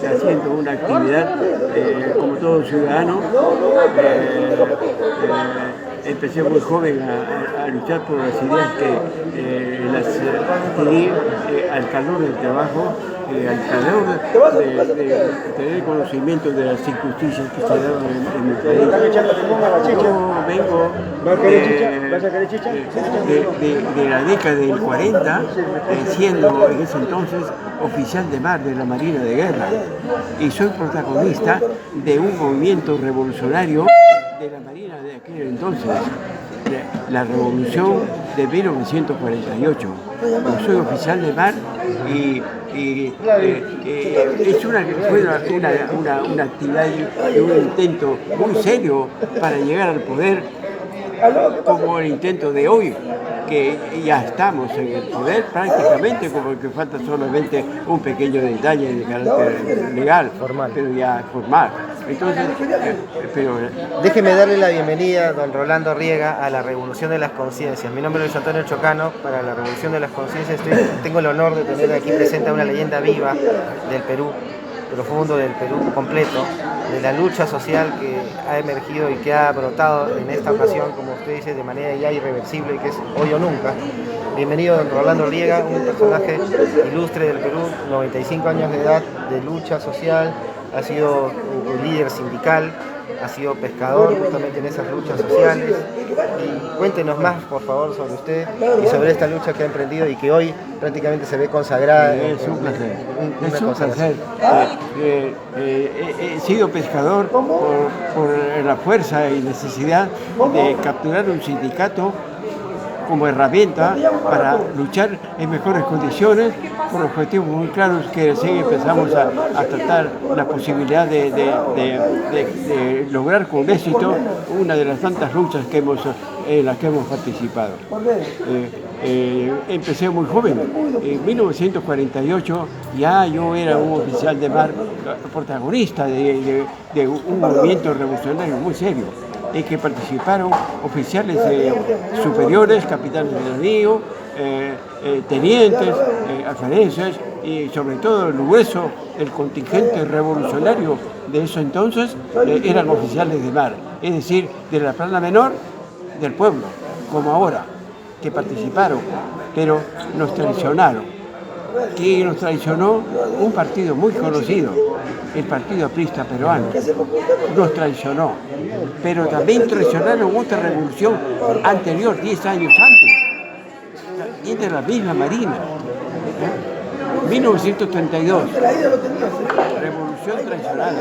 haciendo una actividad como todo ciudadano. Empecé muy joven a luchar por las ideas que las adquirí al calor del trabajo, al calor de tener conocimiento de las injusticias que se daban en mi país. Yo vengo de la década del 40, siendo en ese entonces oficial de mar de la Marina de Guerra, y soy protagonista de un movimiento revolucionario de la Marina de aquel entonces, la Revolución de 1948. Yo soy oficial de mar y fue una actividad y un intento muy serio para llegar al poder, como el intento de hoy, que ya estamos en el poder prácticamente, como que falta solamente un pequeño detalle de carácter legal, formal. Pero ya formal. Entonces, déjeme darle la bienvenida, don Rolando Riega, a la Revolución de las Conciencias. Mi nombre es Luis Antonio Chocano. Para la Revolución de las Conciencias tengo el honor de tener aquí presente a una leyenda viva del Perú, profundo del Perú completo, de la lucha social que ha emergido y que ha brotado en esta ocasión, como usted dice, de manera ya irreversible, que es hoy o nunca. Bienvenido, don Rolando Riega, un personaje ilustre del Perú, 95 años de edad, de lucha social, ha sido un líder sindical, ha sido pescador justamente en esas luchas sociales. Y cuéntenos más, por favor, sobre usted y sobre esta lucha que ha emprendido y que hoy prácticamente se ve consagrada. Es un placer. Es un placer. He sido pescador por la fuerza y necesidad de capturar un sindicato como herramienta para luchar en mejores condiciones por objetivos muy claros, que recién empezamos a tratar la posibilidad de lograr con éxito una de las tantas luchas en las que hemos participado. Empecé muy joven. En 1948 ya yo era un oficial de mar, protagonista de un movimiento revolucionario muy serio, en que participaron oficiales superiores, capitanes de navío, tenientes, alfereces y sobre todo el grueso del contingente revolucionario de eso entonces eran oficiales de mar, es decir, de la plana menor del pueblo, como ahora, que participaron, pero nos traicionaron. Que nos traicionó un partido muy conocido, el Partido Aprista Peruano, nos traicionó, pero también traicionaron otra revolución anterior, 10 años antes, y de la misma Marina, 1932, revolución traicionada,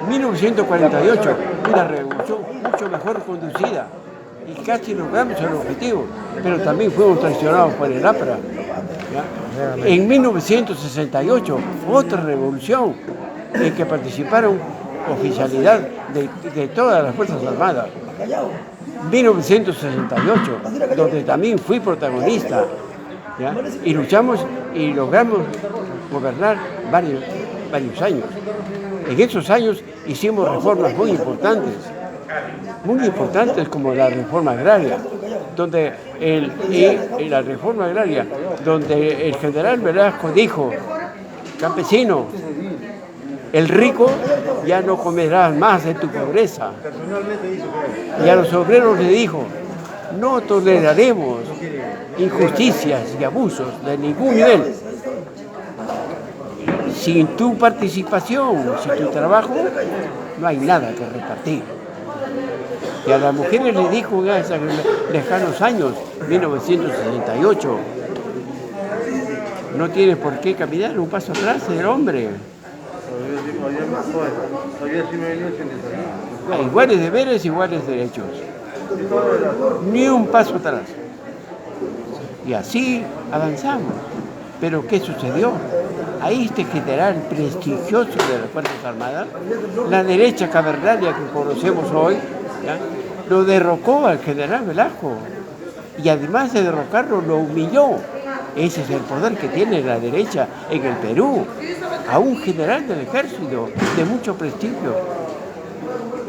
1948, una revolución mucho mejor conducida, y casi logramos el objetivo, pero también fuimos traicionados por el APRA. ¿Ya? En 1968, otra revolución en que participaron oficialidad de todas las Fuerzas Armadas. 1968, donde también fui protagonista, ¿ya? Y luchamos y logramos gobernar varios años. En esos años hicimos reformas muy importantes como la reforma agraria, donde la reforma agraria, donde el general Velasco dijo: campesino, el rico ya no comerá más de tu pobreza. Y a los obreros le dijo: no toleraremos injusticias y abusos de ningún nivel. Sin tu participación, sin tu trabajo, no hay nada que repartir. Y a las mujeres les dijo en esos lejanos años, 1968, no tienes por qué caminar un paso atrás del hombre. Iguales deberes, iguales derechos. Ni un paso atrás. Y así avanzamos. Pero ¿qué sucedió? Ahí este general prestigioso de las Fuerzas Armadas, la derecha cavernaria que conocemos hoy, ¿ya?, lo derrocó al general Velasco. Y además de derrocarlo, lo humilló. Ese es el poder que tiene la derecha en el Perú. A un general del ejército de mucho prestigio.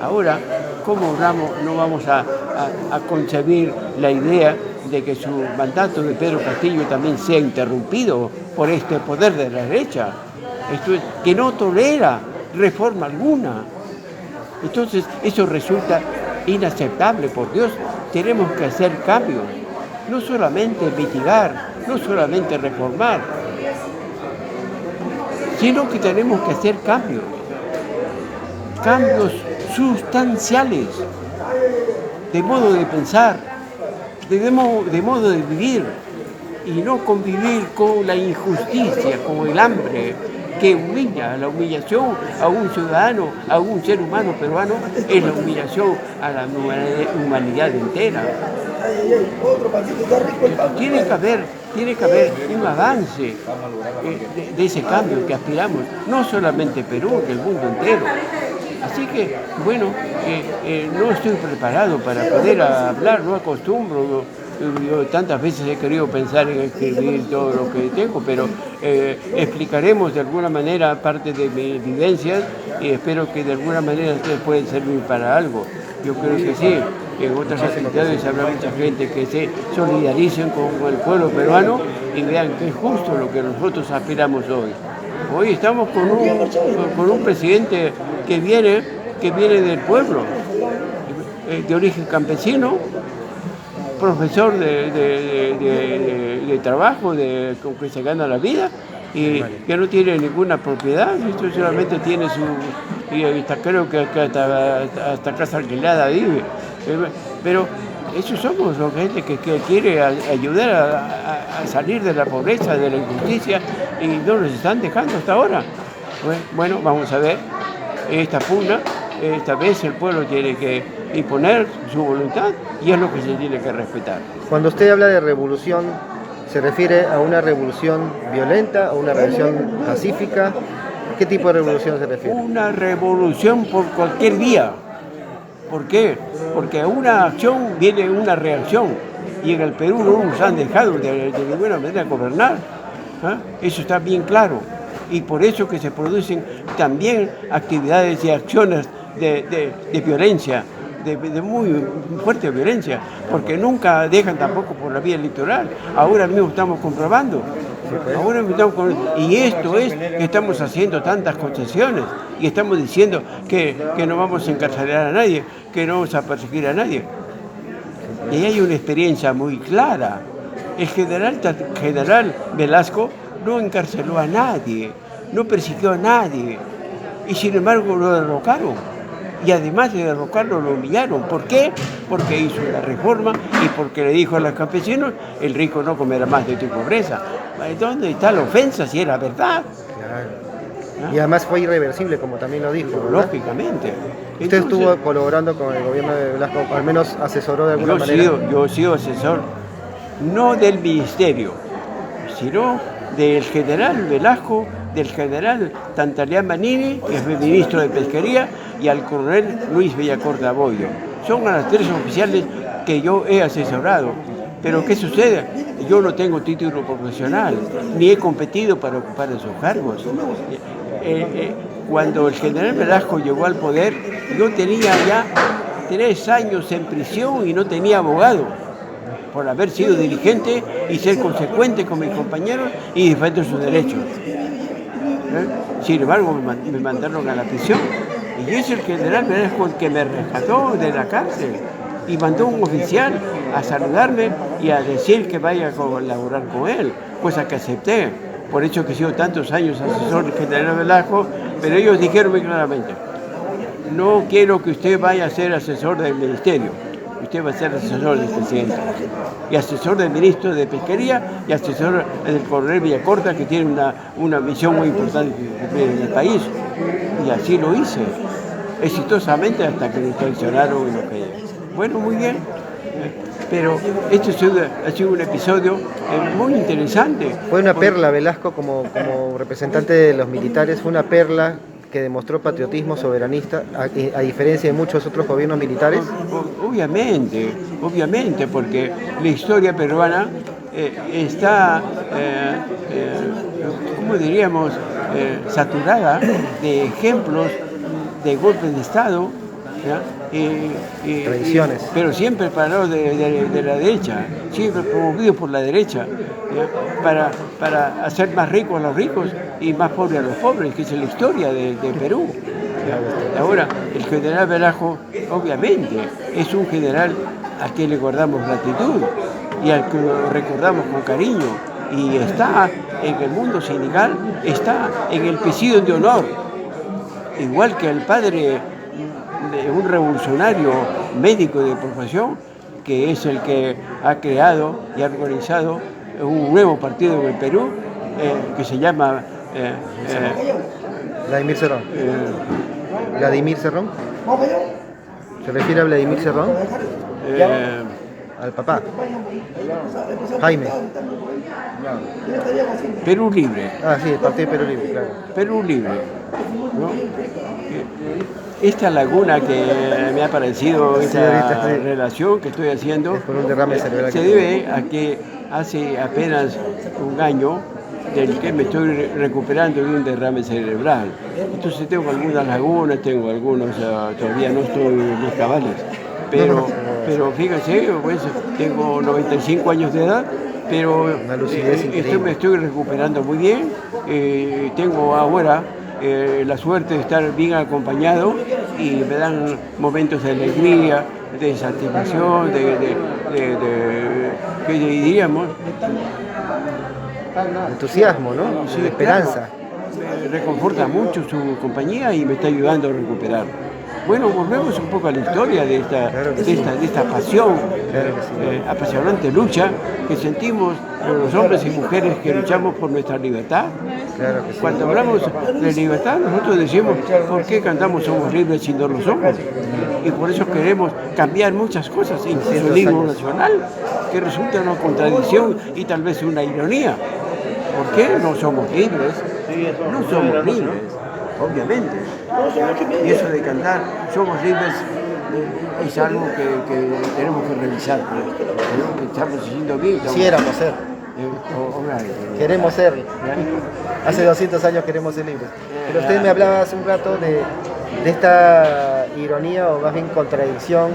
Ahora, ¿cómo no vamos a concebir la idea de que su mandato de Pedro Castillo también sea interrumpido por este poder de la derecha? que no tolera reforma alguna. Entonces, eso resulta inaceptable, por Dios. Tenemos que hacer cambios, no solamente mitigar, no solamente reformar, sino que tenemos que hacer cambios sustanciales, de modo de pensar, de modo de vivir, y no convivir con la injusticia, con el hambre, que humilla. La humillación a un ciudadano, a un ser humano peruano, es la humillación a la humanidad entera. Tiene que haber un avance de ese cambio que aspiramos, no solamente Perú, el mundo entero. Así que, bueno, no estoy preparado para poder hablar, no acostumbro. Yo tantas veces he querido pensar en escribir todo lo que tengo, pero explicaremos de alguna manera parte de mis vivencias y espero que de alguna manera ustedes pueden servir para algo. Yo creo que sí. En otras actividades habrá mucha gente que se solidaricen con el pueblo peruano y vean que es justo lo que nosotros aspiramos hoy. Hoy estamos con un presidente que viene del pueblo, de origen campesino, profesor de trabajo, con que se gana la vida y que no tiene ninguna propiedad, esto solamente tiene y creo que hasta casa alquilada vive. Pero esos somos los gente que quiere ayudar a salir de la pobreza, de la injusticia, y no nos están dejando hasta ahora. Bueno, vamos a ver esta pugna. Esta vez el pueblo tiene que imponer su voluntad y es lo que se tiene que respetar. Cuando usted habla de revolución, ¿se refiere a una revolución violenta o una revolución pacífica? ¿A qué tipo de revolución se refiere? Una revolución por cualquier vía. ¿Por qué? Porque a una acción viene una reacción y en el Perú no nos han dejado de ninguna manera gobernar. Eso está bien claro. Y por eso que se producen también actividades y acciones de violencia, de muy fuerte violencia, porque nunca dejan tampoco por la vía electoral. Ahora mismo estamos comprobando. Y esto es que estamos haciendo tantas concesiones y estamos diciendo que no vamos a encarcelar a nadie, que no vamos a perseguir a nadie. Y ahí hay una experiencia muy clara. El general Velasco no encarceló a nadie, no persiguió a nadie, y sin embargo lo derrocaron. Y además de derrocarlo, lo humillaron. ¿Por qué? Porque hizo la reforma y porque le dijo a los campesinos, el rico no comerá más de tu pobreza. ¿Dónde está la ofensa si era verdad? Claro. Y además fue irreversible, como también lo dijo, ¿verdad? Lógicamente. ¿Usted estuvo colaborando con el gobierno de Velasco, al menos asesoró de alguna manera? Yo he sido asesor, no del ministerio, sino del general Velasco, del general Tantaleán Manini, que es ministro de Pesquería, y al coronel Luis Bellacorta Boyo. Son a las tres oficiales que yo he asesorado. Pero ¿qué sucede? Yo no tengo título profesional, ni he competido para ocupar esos cargos. Cuando el general Velasco llegó al poder, yo tenía ya 3 años en prisión y no tenía abogado, por haber sido dirigente y ser consecuente con mis compañeros y defender sus derechos. Sin embargo, me mandaron a la prisión. Y es el general Velasco el que me rescató de la cárcel y mandó un oficial a saludarme y a decir que vaya a colaborar con él, cosa que acepté. Por eso que he sido tantos años asesor del general Velasco, pero ellos dijeron muy claramente, no quiero que usted vaya a ser asesor del ministerio, usted va a ser asesor del presidente, y asesor del ministro de Pesquería y asesor del coronel Bellacorta, que tiene una misión muy importante en el país. Y así lo hice, exitosamente, hasta que me traicionaron y lo que... Bueno, muy bien, pero esto ha sido un episodio muy interesante. Fue una perla, Velasco, como representante de los militares, fue una perla que demostró patriotismo soberanista, a diferencia de muchos otros gobiernos militares. Obviamente, porque la historia peruana está, ¿cómo diríamos?, saturada de ejemplos de golpes de Estado, tradiciones. Pero siempre parados de la derecha, siempre promovidos por la derecha, ¿ya? para hacer más ricos a los ricos y más pobres a los pobres, que es la historia de Perú. Ahora, el general Velasco, obviamente, es un general al que le guardamos gratitud y al que lo recordamos con cariño. Y está en el mundo sindical, está en el presidio de honor, igual que el padre de un revolucionario médico de profesión, que es el que ha creado y ha organizado un nuevo partido en el Perú, que se llama... Vladimir Cerrón. ¿Vladimir Cerrón? ¿Se refiere a Vladimir Cerrón? Al papá. Jaime. Perú Libre. Ah, sí, el Partido Perú Libre, claro. Perú Libre, ¿no? Esta laguna que me ha parecido, esta relación que estoy haciendo, es por un derrame cerebral se debe a que hace apenas un año del que me estoy recuperando de un derrame cerebral. Entonces tengo algunas lagunas, tengo algunos, todavía no estoy en los cabales, pero fíjense, pues, tengo 95 años de edad, pero me estoy recuperando muy bien. Tengo ahora la suerte de estar bien acompañado y me dan momentos de alegría, de satisfacción, ¿qué diríamos? Entusiasmo, ¿no? Sí, de esperanza. Claro, me reconforta mucho su compañía y me está ayudando a recuperar. Bueno, volvemos un poco a la historia de esta pasión, apasionante lucha que sentimos los hombres y mujeres que luchamos por nuestra libertad. Claro que sí. Cuando hablamos de libertad, nosotros decimos, ¿por qué cantamos somos libres si no lo somos? Y por eso queremos cambiar muchas cosas, incluso el himno nacional, que resulta una contradicción y tal vez una ironía. ¿Por qué no somos libres? No somos libres, obviamente. Y eso de cantar somos libres es algo que tenemos que revisar. Tenemos que estamos haciendo bien. Quisiéramos ser. Queremos ser. Hace 200 años queremos ser libres. Pero usted me hablaba hace un rato de esta ironía o más bien contradicción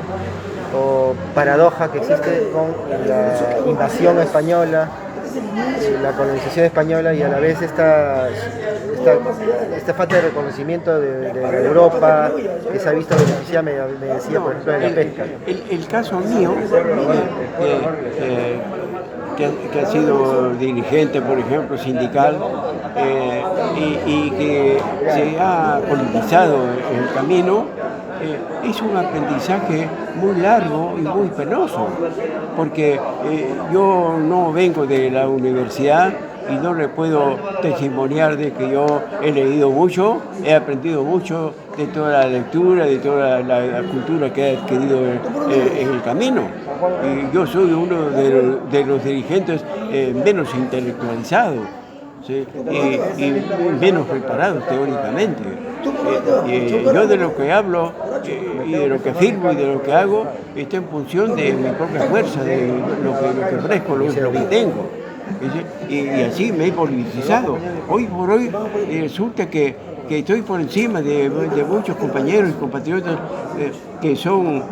o paradoja que existe con la invasión española, la colonización española y a la vez esta falta de reconocimiento de Europa que se ha visto beneficiada, me decía, por ejemplo, de la pesca. El caso mío, que ha sido dirigente, por ejemplo, sindical, y que se ha politizado en el camino, es un aprendizaje muy largo y muy penoso, porque yo no vengo de la universidad y no le puedo testimoniar de que yo he leído mucho, he aprendido mucho de toda la lectura, de toda la cultura que he adquirido en el camino. Y yo soy uno de los dirigentes menos intelectualizados, ¿sí? y menos preparados teóricamente. Yo de lo que hablo y de lo que afirmo y de lo que hago está en función de mi propia fuerza, de lo que ofrezco, lo que tengo. Y así me he politizado. Hoy por hoy resulta que estoy por encima de muchos compañeros y compatriotas que son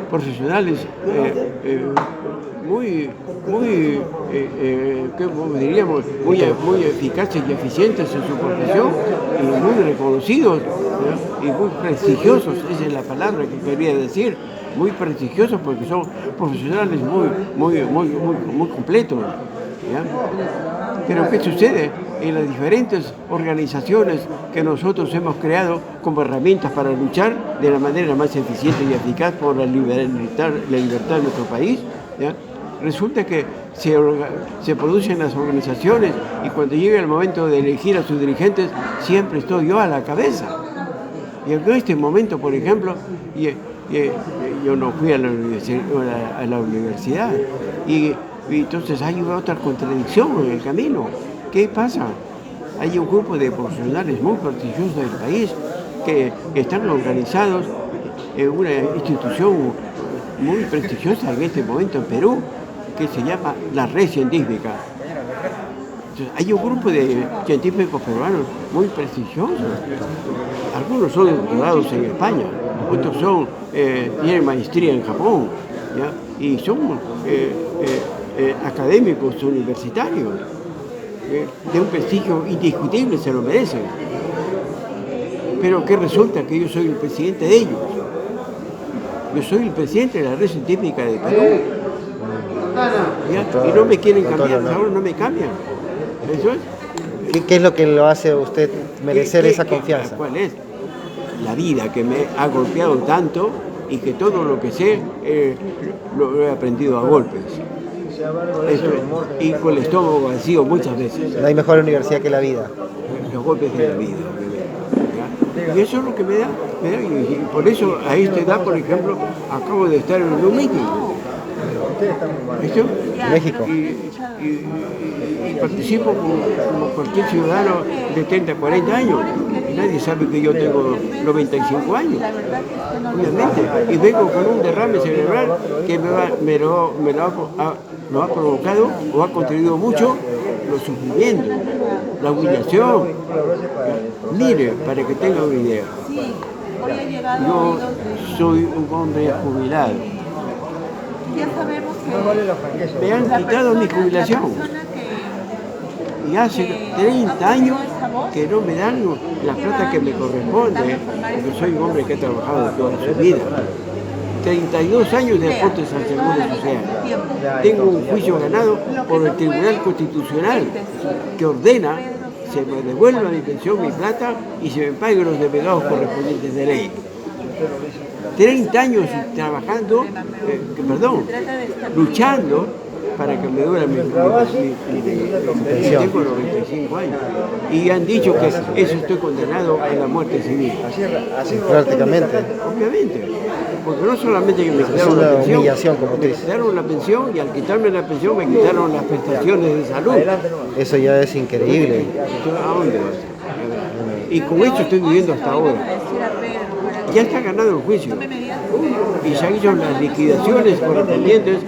profesionales ¿cómo diríamos? Muy eficaces y eficientes en su profesión y muy reconocidos, ¿no? Y muy prestigiosos, esa es la palabra que quería decir, muy prestigiosos porque son profesionales muy completos, ¿ya? Pero ¿qué sucede? En las diferentes organizaciones que nosotros hemos creado como herramientas para luchar de la manera más eficiente y eficaz por la libertad de nuestro país, ¿ya? Resulta que se producen las organizaciones y cuando llega el momento de elegir a sus dirigentes siempre estoy yo a la cabeza. Y en este momento, por ejemplo, yo no fui a la universidad y entonces hay otra contradicción en el camino. ¿Qué pasa? Hay un grupo de profesionales muy prestigiosos del país que están organizados en una institución muy prestigiosa en este momento en Perú, que se llama la Red Científica. Entonces, hay un grupo de científicos peruanos muy prestigiosos. Algunos son doctorados en España, otros tienen maestría en Japón, ¿ya? Y son académicos universitarios. de un prestigio indiscutible, se lo merecen. Pero ¿qué resulta? Que yo soy el presidente de ellos. Yo soy el presidente de la red científica de Perú. ¿Ya? Y no me quieren cambiar, ahora no me cambian. ¿Eso es? ¿Qué es lo que lo hace a usted merecer esa confianza? ¿Cuál es? La vida que me ha golpeado tanto y que todo lo que sé lo he aprendido a golpes. Eso, y con el estómago vacío muchas veces. No hay mejor universidad que la vida. Los golpes de la vida. ¿Ya? Y eso es lo que me da. Y por eso a esta edad, por ejemplo, acabo de estar en un meeting. ¿Esto? México. Y participo como cualquier ciudadano de 30, 40 años. Y nadie sabe que yo tengo 95 años. Obviamente. Y vengo con un derrame cerebral que lo ha provocado o ha contribuido mucho los sufrimientos, la humillación. Mire, para que tenga una idea. Yo soy un hombre jubilado. Me han quitado mi jubilación. Y hace 30 años que no me dan la plata que me corresponde, porque soy un hombre que ha trabajado toda su vida. 32 años de aportes al Seguro Social. Tengo un juicio ganado por el Tribunal Constitucional que ordena se me devuelva mi pensión, mi plata y se me paguen los devengados correspondientes de ley. 30 años trabajando, luchando para que me duela mi pensión. Tengo 95 años. Y han dicho que eso estoy condenado a la muerte civil. Prácticamente. Obviamente. Porque no solamente que me quitaron la pensión, me quitaron la pensión y al quitarme la pensión me quitaron las prestaciones de salud. Eso ya es increíble. ¿A dónde vas? Y con esto estoy viviendo hasta ahora. Ya está ganado el juicio. Y se han hecho las liquidaciones correspondientes.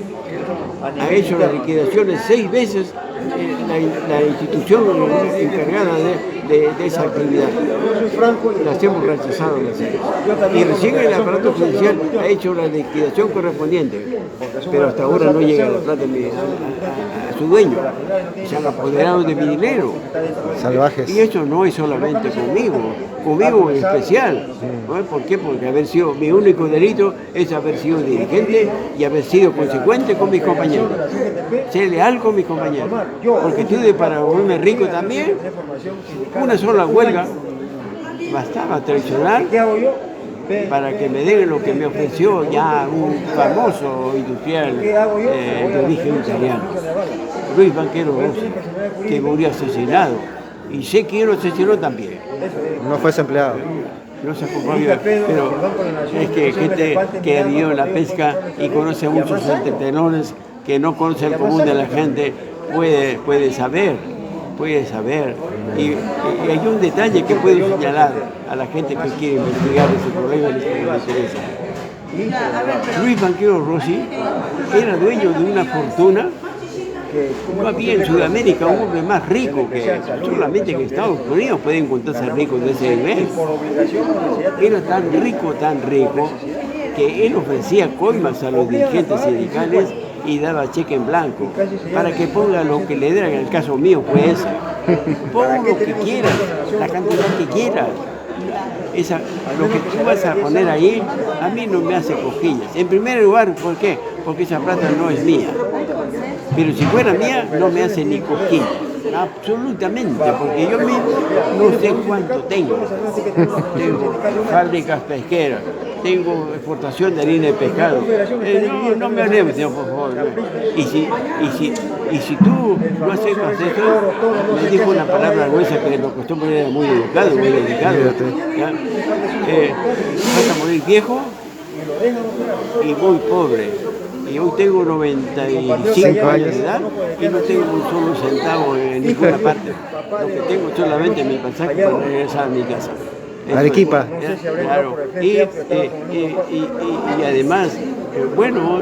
Ha hecho las liquidaciones 6 veces la institución encargada de esa actividad. Las hemos rechazado las 6. Y recién el aparato judicial ha hecho la liquidación correspondiente, pero hasta ahora no llega la plata a su dueño. Se han apoderado de mi dinero. Salvajes. Y eso no es solamente conmigo en especial. ¿No? ¿Por qué? Porque mi único delito es haber sido dirigente y haber sido consecuente con mis compañeros. Ser leal con mis compañeros. Porque tuve para volverme rico también. Una sola huelga bastaba traicionar para que me den lo que me ofreció ya un famoso industrial de origen italiano, Luis Banquero Rossi, que murió asesinado. Y sé que él lo asesinó también. No fue desempleado. No se acompaña, pero es que gente que ha vivido en la pesca y conoce muchos entretelones que no conoce el común de la gente puede saber. Y hay un detalle que puedo señalar a la gente que quiere investigar ese problema y les interesa. Luis Banquero Rossi era dueño de una fortuna. No había en Sudamérica un hombre más rico que solamente en Estados Unidos puede encontrarse ricos de ese nivel. Era tan rico, que él ofrecía coimas a los dirigentes sindicales y daba cheque en blanco para que ponga lo que le dieran. En el caso mío fue ese. Pon lo que quieras, la cantidad que quieras. Lo que tú vas a poner ahí, a mí no me hace cosquillas. En primer lugar, ¿por qué? Porque esa plata no es mía. Pero si fuera mía, no me hace ni cosquillas. Absolutamente, porque yo mismo no sé cuánto tengo. Tengo fábricas pesqueras, tengo exportación de harina de pescado. No me hablemos, señor, por favor. Y si tú no aceptas eso, me dijo una palabra gruesa que lo costumbre era muy educado, muy dedicado. Vas a morir viejo y muy pobre. Y hoy tengo 95 años de edad y no tengo un solo centavo en ninguna parte. Lo que tengo solamente es mi pasaje para regresar a mi casa. Arequipa. Claro. Y además, bueno,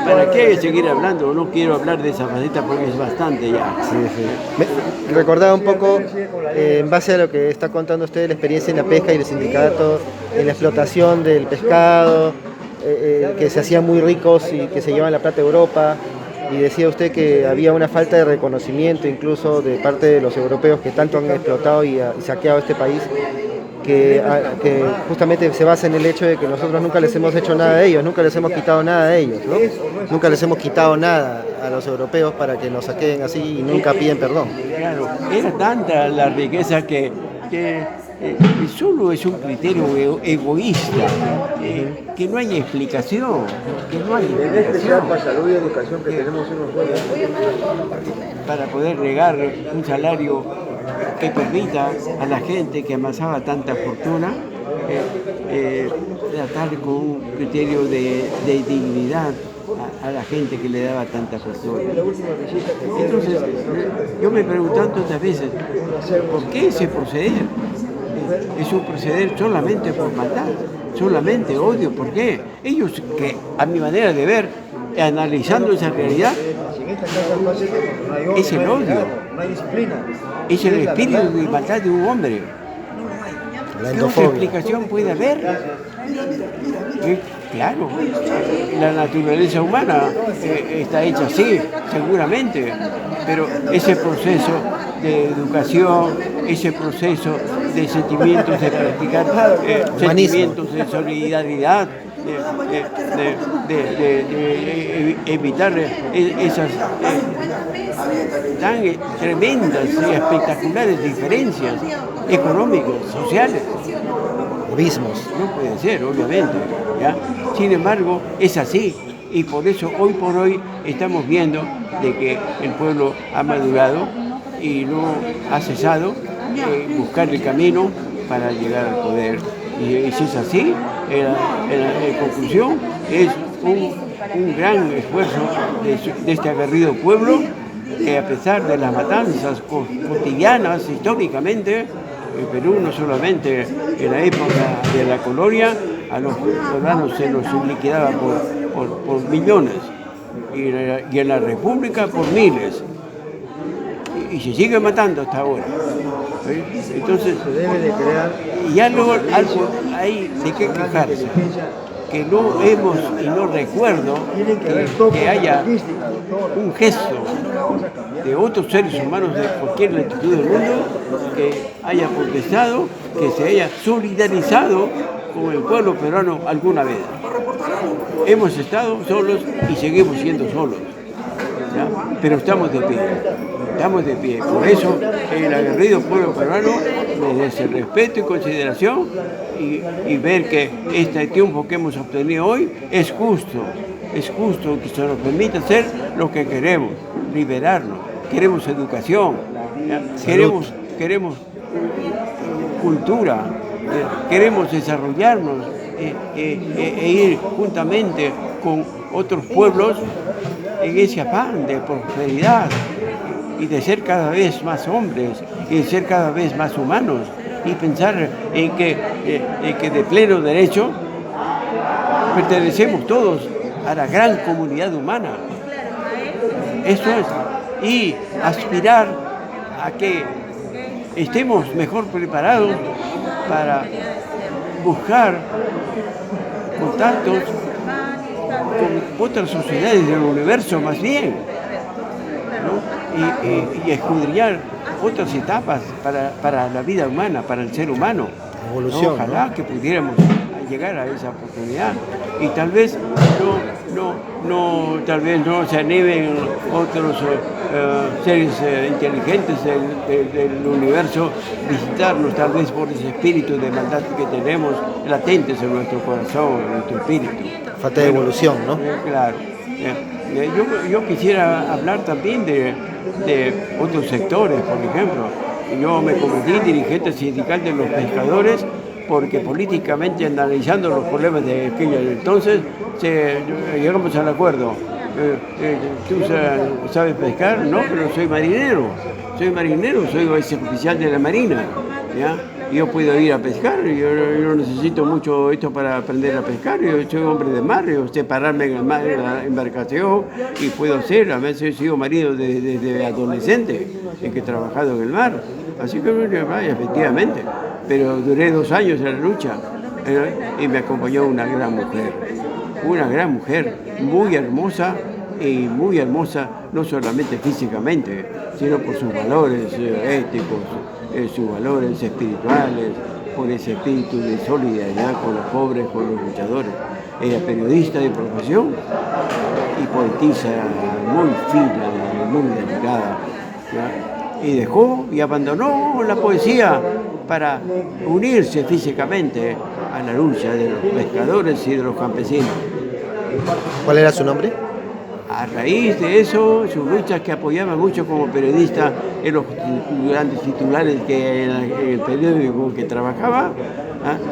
¿para qué seguir hablando? No quiero hablar de esa faceta porque es bastante ya. Me recordaba un poco, en base a lo que está contando usted, la experiencia en la pesca y el sindicato, en la explotación del pescado, que se hacían muy ricos y que se llevaban la plata a Europa. y decía usted que había una falta de reconocimiento incluso de parte de los europeos que tanto han explotado y saqueado este país, que justamente se basa en el hecho de que nosotros nunca les hemos hecho nada a ellos, nunca les hemos quitado nada a ellos, ¿no? Nunca les hemos quitado nada a los europeos para que nos saquen así y nunca piden perdón. Claro, era tanta la riqueza que solo es un criterio egoísta, que no hay explicación, que no hay explicación. Para salud y educación que tenemos unos sueldos para poder negar un salario que permita a la gente que amasaba tanta fortuna tratar con un criterio de dignidad a la gente que le daba tanta fortuna. Entonces, yo me pregunto tantas veces, ¿por qué ese proceder? Es un proceder solamente por maldad, solamente odio. ¿Por qué? Ellos que, a mi manera de ver, analizando esa realidad, es el odio, es el espíritu de maldad de un hombre. ¿Qué otra explicación puede haber? Claro, la naturaleza humana está hecha así, seguramente, pero ese proceso de educación, ese proceso de sentimientos, de practicar sentimientos de solidaridad, de evitar esas tan tremendas y espectaculares diferencias económicas, sociales. Abismos. No puede ser, obviamente, ¿ya? Sin embargo, es así, y por eso hoy por hoy estamos viendo de que el pueblo ha madurado y no ha cesado buscar el camino para llegar al poder. Y si es así, en conclusión, es un gran esfuerzo de este aguerrido pueblo, que a pesar de las matanzas cotidianas históricamente, en Perú, no solamente en la época de la colonia, a los peruanos se los liquidaba por millones, y en la República por miles, y se sigue matando hasta ahora. Entonces, se debe de crear y algo ahí de qué quejarse, que no hemos y no recuerdo que haya un gesto de otros seres humanos de cualquier latitud del mundo que haya protestado, que se haya solidarizado con el pueblo peruano alguna vez. Hemos estado solos y seguimos siendo solos, ¿ya? Pero estamos de pie. Estamos de pie. Por eso el aguerrido pueblo peruano merece respeto y consideración, y ver que este triunfo que hemos obtenido hoy es justo que se nos permita hacer lo que queremos, liberarnos. Queremos educación, queremos cultura, queremos desarrollarnos e ir juntamente con otros pueblos en ese afán de prosperidad, y de ser cada vez más hombres, y de ser cada vez más humanos, y pensar en que de pleno derecho pertenecemos todos a la gran comunidad humana. Eso es, y aspirar a que estemos mejor preparados para buscar contactos con otras sociedades del universo más bien, ¿no? Y escudriñar otras etapas para la vida humana, para el ser humano. Evolución, ojalá, ¿no?, que pudiéramos llegar a esa oportunidad, y tal vez no se animen otros seres inteligentes del universo visitarnos, tal vez por ese espíritu de maldad que tenemos latentes en nuestro corazón, en nuestro espíritu. Falta de evolución, ¿no? Claro. Yo quisiera hablar también de otros sectores. Por ejemplo, yo me convertí en dirigente sindical de los pescadores porque políticamente, analizando los problemas de aquella entonces, llegamos al acuerdo. ¿Tú sabes pescar? No, pero soy marinero, soy oficial de la Marina, ¿ya? Yo puedo ir a pescar, yo no necesito mucho esto para aprender a pescar, yo soy hombre de mar, yo sé pararme en el mar, en la embarcación, y puedo hacer, a veces he sido marino desde adolescente, en que he trabajado en el mar, así que vaya, efectivamente, pero duré 2 años en la lucha, y me acompañó una gran mujer, muy hermosa, y muy hermosa, no solamente físicamente, sino por sus valores éticos, sus valores espirituales, por ese espíritu de solidaridad con los pobres, con los luchadores. Era periodista de profesión y poetisa muy fina, muy delicada, ¿ya? Y dejó y abandonó la poesía para unirse físicamente a la lucha de los pescadores y de los campesinos. ¿Cuál era su nombre? A raíz de eso, sus luchas que apoyaba mucho como periodista en los grandes titulares que en el periódico que trabajaba,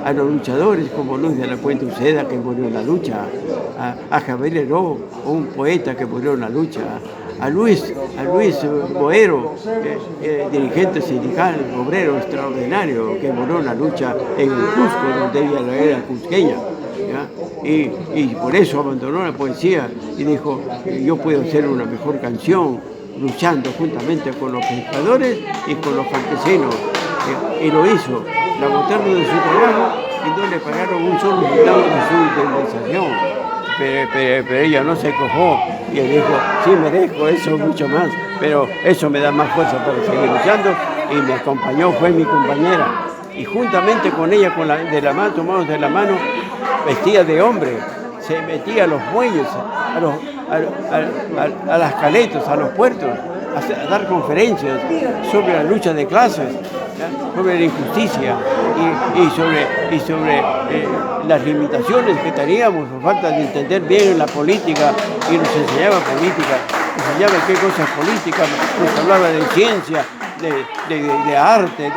a los luchadores como Luis de la Puente Uceda, que murió en la lucha, a Javier Heró, un poeta que murió en la lucha, a Luis Boero, dirigente sindical, obrero extraordinario, que murió en la lucha en el Cusco, donde ella era cusqueña. Y por eso abandonó la poesía y dijo, yo puedo hacer una mejor canción luchando juntamente con los pescadores y con los campesinos. Y lo hizo, la botaron de su trabajo y no le pagaron un solo centavo de su indemnización. Pero ella no se quejó y él dijo, sí merezco eso mucho más, pero eso me da más fuerza para seguir luchando, y me acompañó, fue mi compañera, y juntamente con ella, tomados de la mano, vestida de hombre, se metía a los muelles, a las caletas, a los puertos, a dar conferencias sobre la lucha de clases, ¿ya? Sobre la injusticia y sobre las limitaciones que teníamos, por falta de entender bien la política, y nos enseñaba política, nos enseñaba qué cosas políticas, nos hablaba de ciencia, de arte, de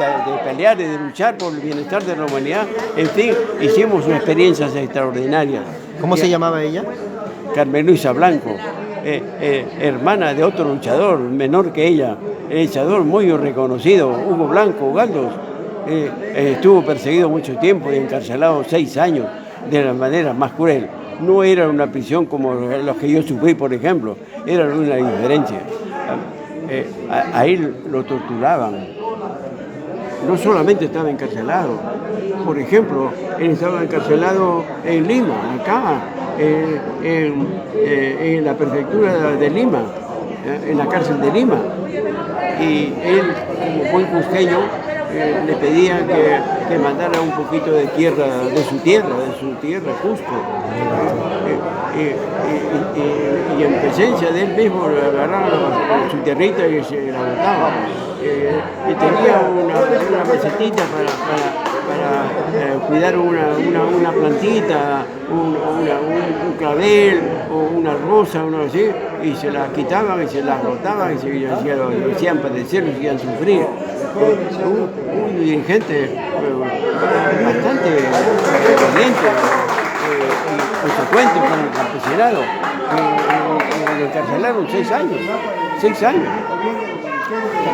pelear y de luchar por el bienestar de la humanidad. En fin, hicimos experiencias extraordinarias. ¿Cómo se llamaba ella? Carmen Luisa Blanco, hermana de otro luchador menor que ella, luchador muy reconocido, Hugo Blanco Galdos. Estuvo perseguido mucho tiempo y encarcelado 6 años de la manera más cruel. No era una prisión como los que yo sufrí, por ejemplo, era una diferencia. A él lo torturaban. No solamente estaba encarcelado, por ejemplo, él estaba encarcelado en Lima, acá, en la prefectura de Lima, en la cárcel de Lima. Y él, como buen cusqueño, le pedían que mandara un poquito de tierra, de su tierra, Cusco. Y en presencia de él mismo le agarraron su tierrita y se la botaban. Y tenía una macetita para cuidar una plantita, un clavel o una rosa, uno así, y se la quitaban y se la botaban y lo hacían padecer, lo hacían sufrir. Un dirigente bastante valiente y consecuente con el campesinado. Lo encarcelaron 6 años. 6 años.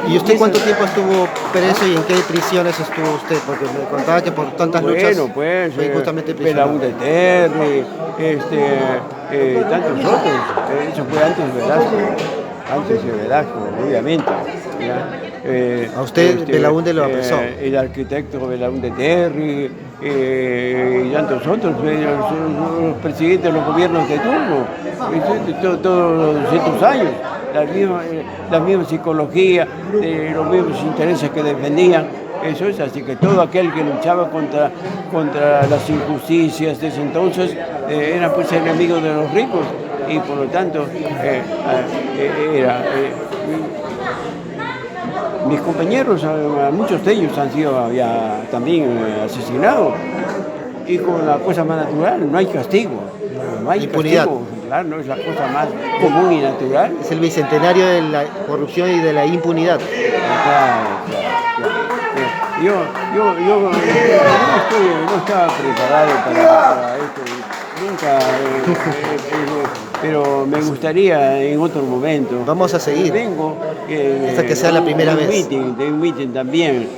¿Y usted cuánto tiempo estuvo preso y en qué prisiones estuvo usted? Porque me contaba que por tantas luchas pues, fue justamente prisionero. Belaúnde Terry, tantos otros. Eso fue antes de Velasco, obviamente. ¿Ya? A usted Belaúnde lo apresó. El arquitecto Belaúnde Terry y tantos otros, los presidentes de los gobiernos de turno, todos los 200 años. La misma psicología, los mismos intereses que defendían, eso es, así que todo aquel que luchaba contra las injusticias de ese entonces era pues enemigo de los ricos, y por lo tanto mis compañeros, muchos de ellos han sido ya también asesinados, y con la cosa más natural, no hay castigo, no hay impunidad. Castigo. Claro, no es la cosa más común y natural. Es el bicentenario de la corrupción y de la impunidad. Claro. Yo no estaba preparado para esto, nunca, pero me gustaría en otro momento. Vamos a seguir. Vengo hasta que sea la primera vez. De un meeting también.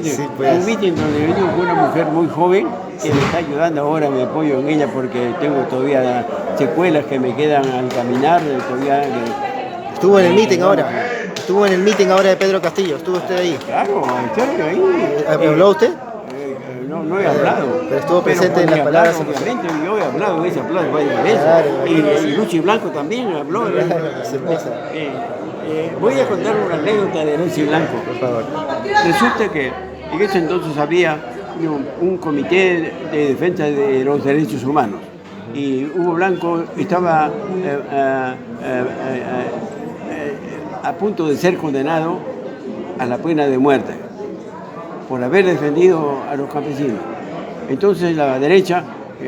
Sí, pues. Un meeting donde vengo con una mujer muy joven que me está ayudando ahora, me apoyo en ella porque tengo todavía secuelas que me quedan al caminar. Estuvo en el meeting ahora. Estuvo en el meeting ahora de Pedro Castillo. ¿Estuvo usted ahí? Claro, estoy ahí. ¿Habló usted? No, no he hablado. Pero estuvo presente en las hablar, palabras. obviamente, yo he hablado en esa plaza varias veces. Claro, Y Luchi Blanco también habló. Claro, su esposa. Voy a contar una anécdota de Luchi Blanco. Por favor. Resulta que en ese entonces había un comité de defensa de los derechos humanos y Hugo Blanco estaba a punto de ser condenado a la pena de muerte por haber defendido a los campesinos. Entonces la derecha,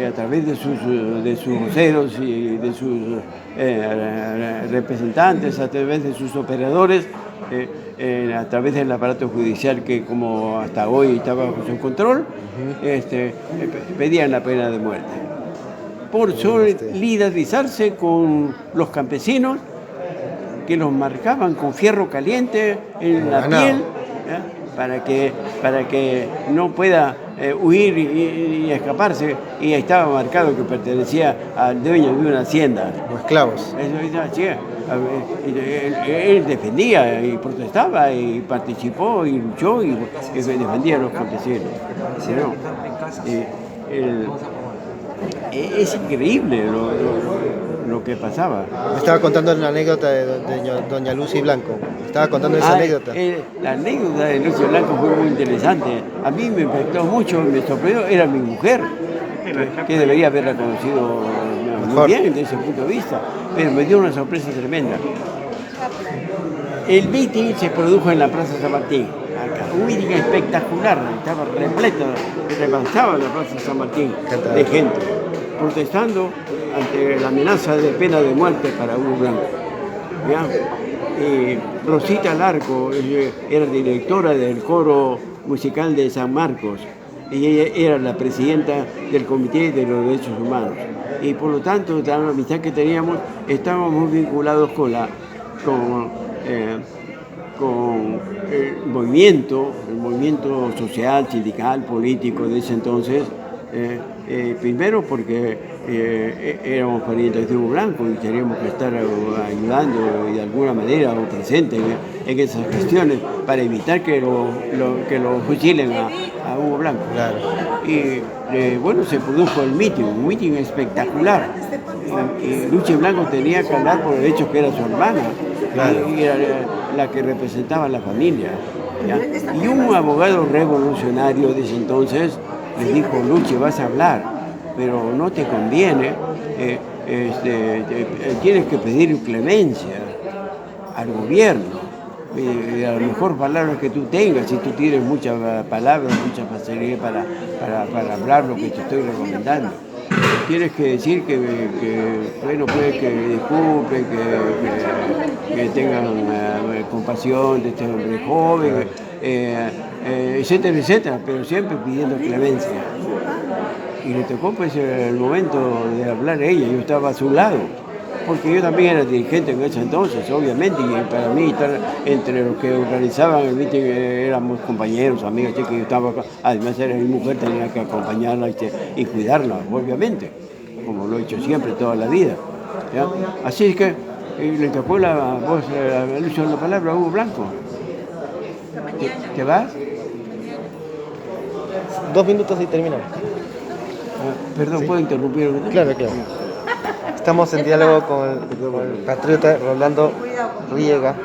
a través de sus voceros y de sus representantes, a través de sus operadores, a través del aparato judicial que como hasta hoy estaba bajo su control, pedían la pena de muerte por solidarizarse con los campesinos que los marcaban con fierro caliente en la piel, para que no pueda huir y escaparse, y estaba marcado que pertenecía al dueño de una hacienda. Los esclavos. Él defendía y protestaba y participó y luchó y defendía a los campesinos. Es increíble lo que pasaba. Me estaba contando una anécdota de doña Lucy Blanco. Me estaba contando esa anécdota. La anécdota de Lucy Blanco fue muy interesante. A mí me impactó mucho, me sorprendió. Era mi mujer, que debería haberla conocido muy bien desde ese punto de vista. Pero me dio una sorpresa tremenda. El meeting se produjo en la Plaza San Martín. Un meeting espectacular, estaba repleto, rebasaba la Plaza San Martín de gente, protestando ante la amenaza de pena de muerte para Hugo Blanco. Rosita Larco era directora del coro musical de San Marcos y ella era la presidenta del Comité de los Derechos Humanos. Y por lo tanto, la amistad que teníamos, estábamos vinculados con el movimiento social, sindical, político de ese entonces. Primero porque éramos parientes de Hugo Blanco y teníamos que estar ayudando de alguna manera o presentes en esas cuestiones para evitar que lo fusilen a Hugo Blanco. Claro. Y bueno, se produjo un meeting espectacular. Y Luchi Blanco tenía que hablar por el hecho que era su hermana, claro, y era la que representaba a la familia, ¿ya? Y un abogado revolucionario de ese entonces le dijo: Luchi, vas a hablar, pero no te conviene, tienes que pedir clemencia al gobierno. A lo mejor palabras que tú tengas, si tú tienes muchas palabras, mucha facilidad para hablar lo que te estoy recomendando. Tienes que decir que bueno, pues que disculpen, que tengan compasión de este hombre joven, etcétera, etcétera, pero siempre pidiendo clemencia. Y le tocó pues el momento de hablar a ella, yo estaba a su lado, porque yo también era dirigente en ese entonces, obviamente, y para mí estar entre los que organizaban el meeting éramos compañeros, amigos, que yo estaba acá. Además era mi mujer, tenía que acompañarla y cuidarla, obviamente, como lo he hecho siempre, toda la vida, ¿ya? Así es que le tocó la voz, la palabra a Hugo Blanco. ¿Te vas? 2 minutos y terminamos. Perdón, ¿sí? ¿Puedo interrumpir? Claro, claro. Estamos en diálogo con el patriota Rolando Riega,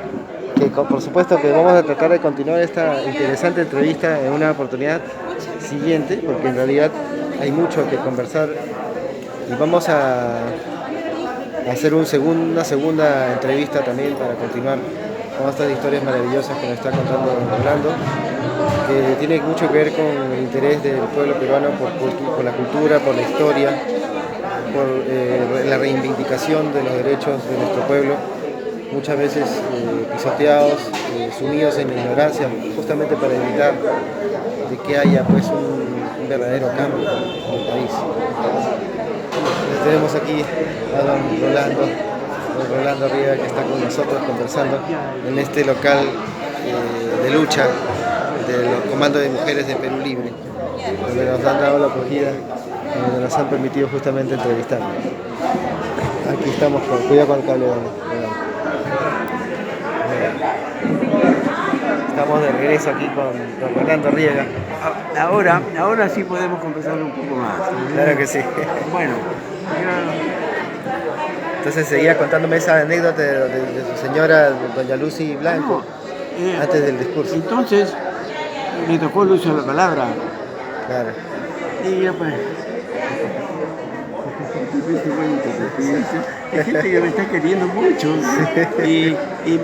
que por supuesto que vamos a tratar de continuar esta interesante entrevista en una oportunidad siguiente, porque en realidad hay mucho que conversar y vamos a hacer una segunda entrevista también para continuar con estas historias maravillosas que nos está contando Rolando, que tiene mucho que ver con el interés del pueblo peruano por la cultura, por la historia, por la reivindicación de los derechos de nuestro pueblo, muchas veces pisoteados, sumidos en la ignorancia, justamente para evitar de que haya pues un verdadero cambio en el país. Entonces, tenemos aquí a don Rolando Riega, que está con nosotros conversando en este local de lucha del Comando de Mujeres de Perú Libre, donde nos han dado la acogida, donde nos han permitido justamente entrevistar. Aquí estamos, cuidado con el cable. Estamos de regreso aquí con don Rolando Riega. Ahora sí podemos conversar un poco más. Claro que sí. Bueno, Entonces seguía contándome esa anécdota de su señora, doña Lucy Blanco, antes del discurso. Entonces le tocó el uso de la palabra. Claro. Y yo pues... Hay gente que me está queriendo mucho y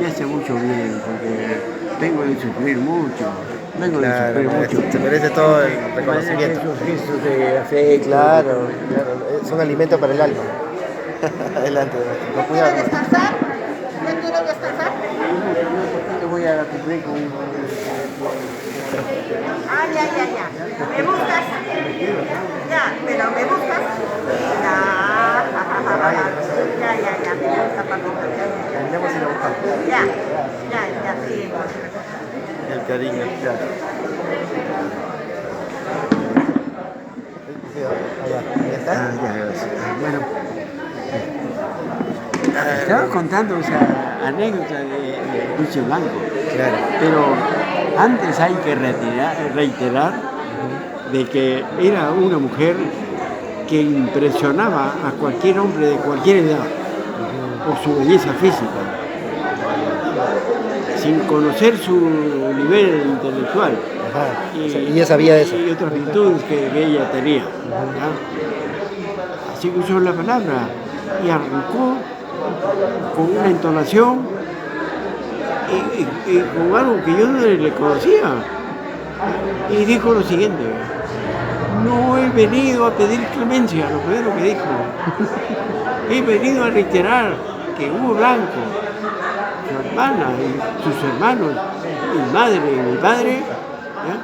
me hace mucho bien porque vengo de sufrir mucho. Claro, se merece todo el reconocimiento. Esos gestos de afecto. Claro, es un alimento para el alma. Adelante, con cuidado. ¿Quieres descansar? ¿Ya quieres descansar? Te voy a cumplir con Ah, ya. ¿Me buscas? Ya, pero ¿me buscas? Ya. Zapatito. Vendemos y lo buscamos. Ya, sí. El cariño, claro. Allá, ¿ya está? Bueno, estaba contando esa anécdota de Lucio Blanco, Claro. pero antes hay que reiterar de que era una mujer que impresionaba a cualquier hombre de cualquier edad por su belleza física, sin conocer su nivel intelectual. Ajá. Y ella sabía eso. Y otras virtudes que ella tenía. ¿Ya? Así que usó la palabra y arrancó con una entonación y con algo que yo no le conocía. Y dijo lo siguiente: no he venido a pedir clemencia, lo primero que dijo. He venido a reiterar que Hugo Blanco, su hermana y sus hermanos, mi madre y mi padre, ¿ya?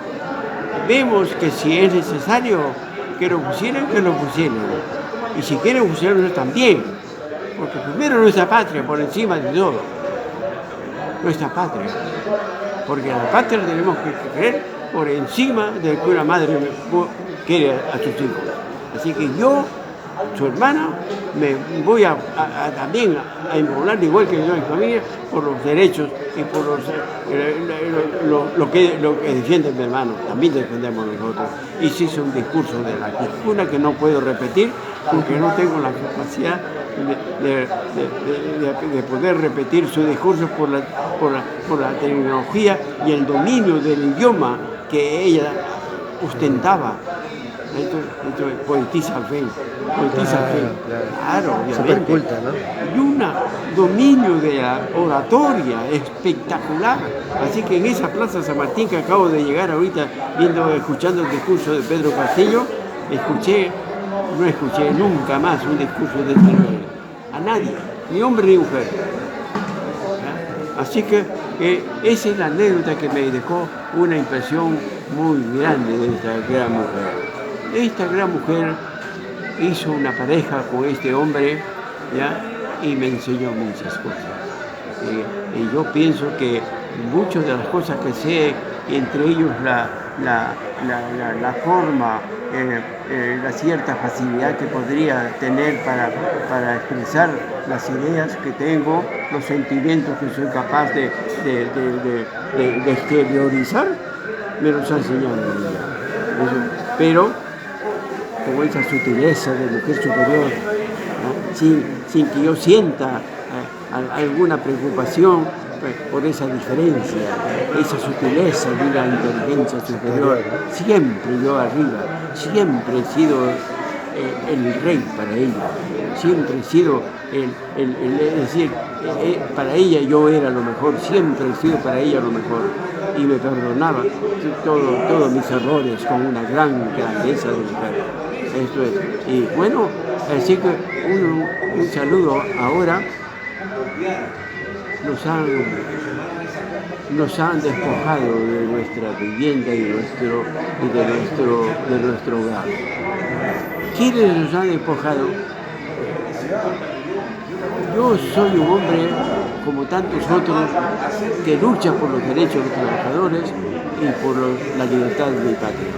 Vemos que si es necesario que lo pusieran, que lo pusieran. Y si quieren fusionarnos también, porque primero nuestra patria por encima de todo, nuestra patria, porque la patria tenemos que creer por encima de que una madre quiere a sus hijos. Así que yo, su hermana, me voy también a involucrar, igual que yo en mi familia, por los derechos y por lo que defiende mi hermano, también defendemos nosotros. Y se hizo un discurso de la cultura que no puedo repetir porque no tengo la capacidad de poder repetir su discurso por la tecnología y el dominio del idioma que ella ostentaba. Esto poetiza al fin. Claro, obviamente. Súper culta, ¿no? Y un dominio de la oratoria espectacular. Así que en esa Plaza San Martín que acabo de llegar ahorita, escuchando el discurso de Pedro Castillo, no escuché nunca más un discurso de este nivel. A nadie, ni hombre ni mujer. ¿Ya? Así que esa es la anécdota que me dejó una impresión muy grande de esta gran mujer. Esta gran mujer hizo una pareja con este hombre, ¿ya? Y me enseñó muchas cosas. Y yo pienso que muchas de las cosas que sé, entre ellos la forma, la cierta facilidad que podría tener para expresar las ideas que tengo, los sentimientos que soy capaz de exteriorizar, me los ha enseñado ella. Pero con esa sutileza de mujer superior, ¿no? sin que yo sienta alguna preocupación por esa diferencia, esa sutileza de una inteligencia superior. Siempre yo arriba, siempre he sido el rey para ella, siempre he sido es decir, para ella yo era lo mejor, siempre he sido para ella lo mejor y me perdonaba todos mis errores con una gran grandeza de mujer. Esto es. Y bueno, así que un saludo ahora. Nos han despojado de nuestra vivienda y de nuestro hogar. ¿Quiénes nos han despojado? Yo soy un hombre, como tantos otros, que lucha por los derechos de los trabajadores y por la libertad de mi patria,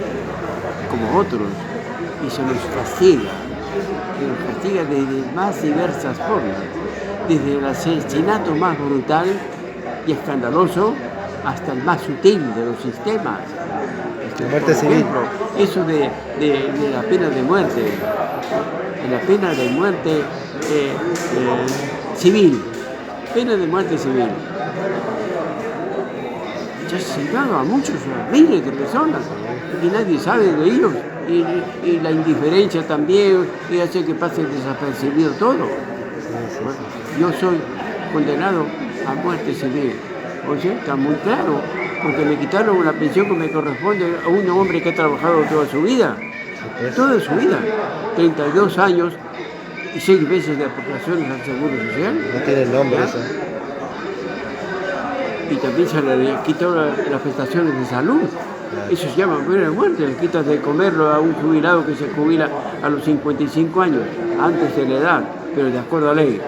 como otros. Y se nos castiga de más diversas formas, desde el asesinato más brutal y escandaloso hasta el más sutil de los sistemas. Muerte civil. Ejemplo, eso de la pena de muerte, la pena de muerte civil, pena de muerte civil. Ya se llevaba a muchos, a miles de personas, y nadie sabe de ellos, y la indiferencia también, y hace que pase desapercibido todo. Bueno, yo soy condenado a muerte civil, o sea, está muy claro, porque me quitaron una pensión que me corresponde a un hombre que ha trabajado toda su vida, 32 años y 6 veces de aportaciones al Seguro Social. No tiene nombre ¿Ya? eso. Y también se le quitó las prestaciones de salud. Claro. Eso se llama pena de muerte, le quitas de comerlo a un jubilado que se jubila a los 55 años, antes de la edad, pero de acuerdo a ley,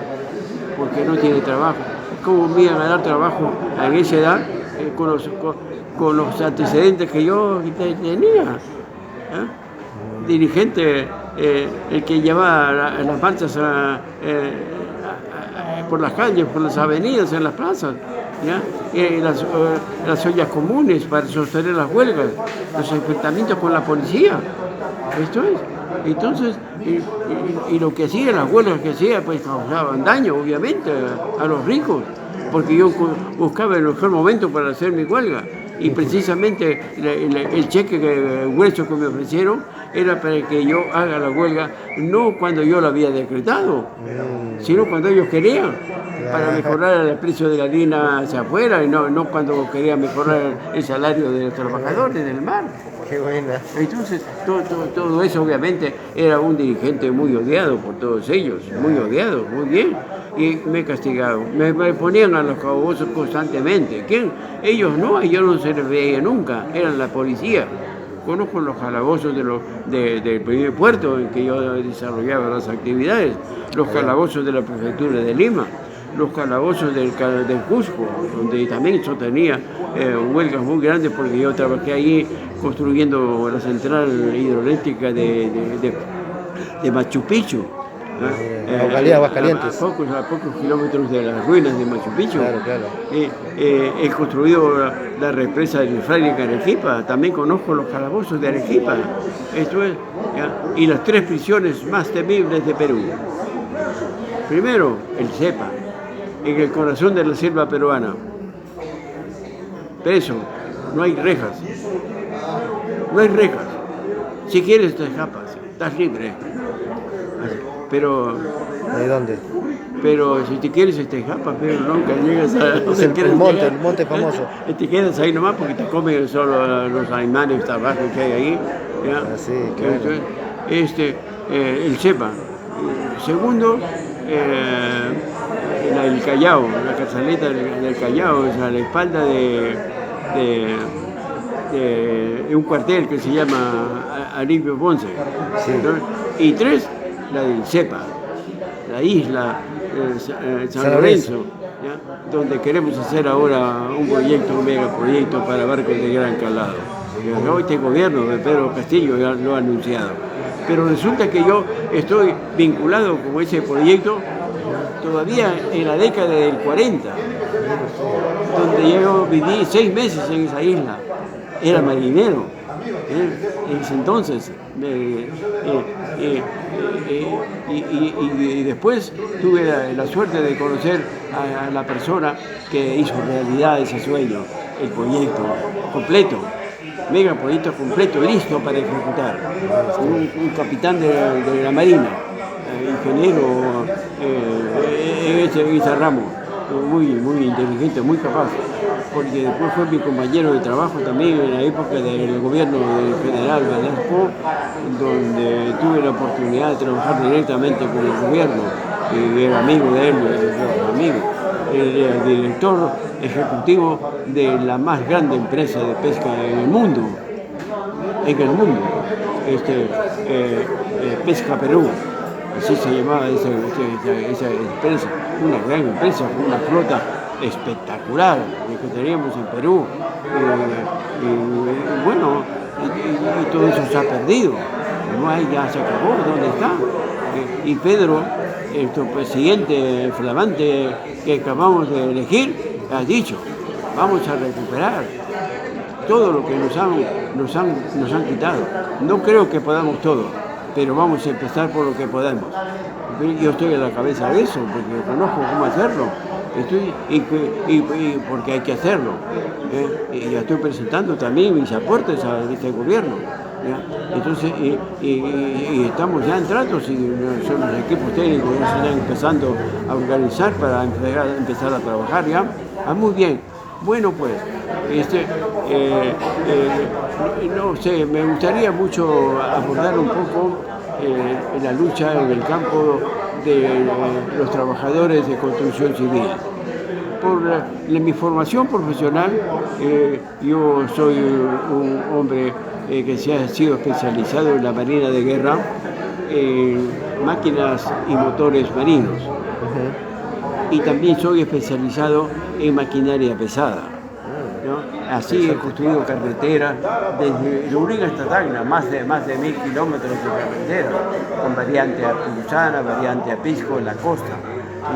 porque no tiene trabajo. ¿Cómo me iban a dar trabajo en esa edad con los antecedentes que yo tenía? Dirigente, el que llevaba las marchas por las calles, por las avenidas, en las plazas, ¿ya? Las ollas comunes para sostener las huelgas, los enfrentamientos con la policía. Esto es. Entonces, y lo que hacía, las huelgas que hacía, pues causaban daño, obviamente, a los ricos, porque yo buscaba el mejor momento para hacer mi huelga. Y precisamente el cheque grueso que me ofrecieron era para que yo haga la huelga, no cuando yo lo había decretado, sino cuando ellos querían, para mejorar el precio de la harina hacia afuera, y no cuando querían mejorar el salario de los trabajadores del mar. Qué buena. Entonces, todo eso obviamente era un dirigente muy odiado por todos ellos, muy odiado, muy bien, y me castigaron, me ponían a los calabozos constantemente. ¿Quién? Ellos no, yo no se les veía nunca, eran la policía. Conozco los calabozos del primer puerto en que yo desarrollaba las actividades, los calabozos de la prefectura de Lima, los calabozos del Cusco, donde también yo tenía huelgas muy grandes porque yo trabajé ahí construyendo la central hidroeléctrica de Machu Picchu. Aguascalientes. A pocos kilómetros de las ruinas de Machu Picchu. Claro, claro. He construido la represa del Fraile en Arequipa, también conozco los calabozos de Arequipa. Esto es, ¿ya? Y las 3 prisiones más temibles de Perú. Primero, el CEPA, en el corazón de la selva peruana. Preso, no hay rejas. No hay rejas. Si quieres te escapas, estás libre. Pero ¿De dónde? Pero si te quieres te escapas, pero nunca llegas a... El monte famoso. Te quedas ahí nomás porque te comen solo los animales salvajes que hay ahí. ¿Ya? Ah, sí, claro. Entonces, el CEPA. Segundo, el Callao, la cazaleta del Callao, es a la espalda de un cuartel que se llama Alipio Ponce. Sí. Y 3, la del CEPA, la isla San Lorenzo, ¿ya? Donde queremos hacer ahora un megaproyecto para barcos de gran calado. Hoy este gobierno de Pedro Castillo ya lo ha anunciado. Pero resulta que yo estoy vinculado con ese proyecto todavía en la década del 40, donde yo viví 6 meses en esa isla. Era marinero en ese entonces. Y después tuve la suerte de conocer a la persona que hizo realidad ese sueño, el proyecto completo, megaproyecto completo, listo para ejecutar. Un capitán de la Marina, ingeniero en ese ramo, muy inteligente, muy capaz, porque después fue mi compañero de trabajo también en la época del gobierno del general Velasco, donde tuve la oportunidad de trabajar directamente con el gobierno, y era amigo de él, era el director ejecutivo de la más grande empresa de pesca en el mundo, Pesca Perú. Así se llamaba esa empresa, una gran empresa, con una flota espectacular que teníamos en Perú. Y bueno, y todo eso se ha perdido. No hay, ya se acabó, ¿dónde está? Y Pedro, el presidente flamante que acabamos de elegir, ha dicho vamos a recuperar todo lo que nos han quitado. No creo que podamos todo, pero vamos a empezar por lo que podemos. Yo estoy a la cabeza de eso, porque conozco cómo hacerlo. Porque hay que hacerlo. Y ya estoy presentando también mis aportes a este gobierno. ¿Ya? Entonces, estamos ya en tratos y son los equipos técnicos ya se están empezando a organizar para empezar a trabajar ya. Muy bien. Bueno, pues, no sé, me gustaría mucho abordar un poco la lucha en el campo de los trabajadores de construcción civil. Por mi formación profesional, yo soy un hombre que se ha sido especializado en la Marina de Guerra, en máquinas y motores marinos. Y también soy especializado en maquinaria pesada, ¿no? Así he construido carreteras desde Luriga hasta Tacna, más de 1.000 kilómetros de carretera, con variante a Punzana, variante a Pisco en la costa.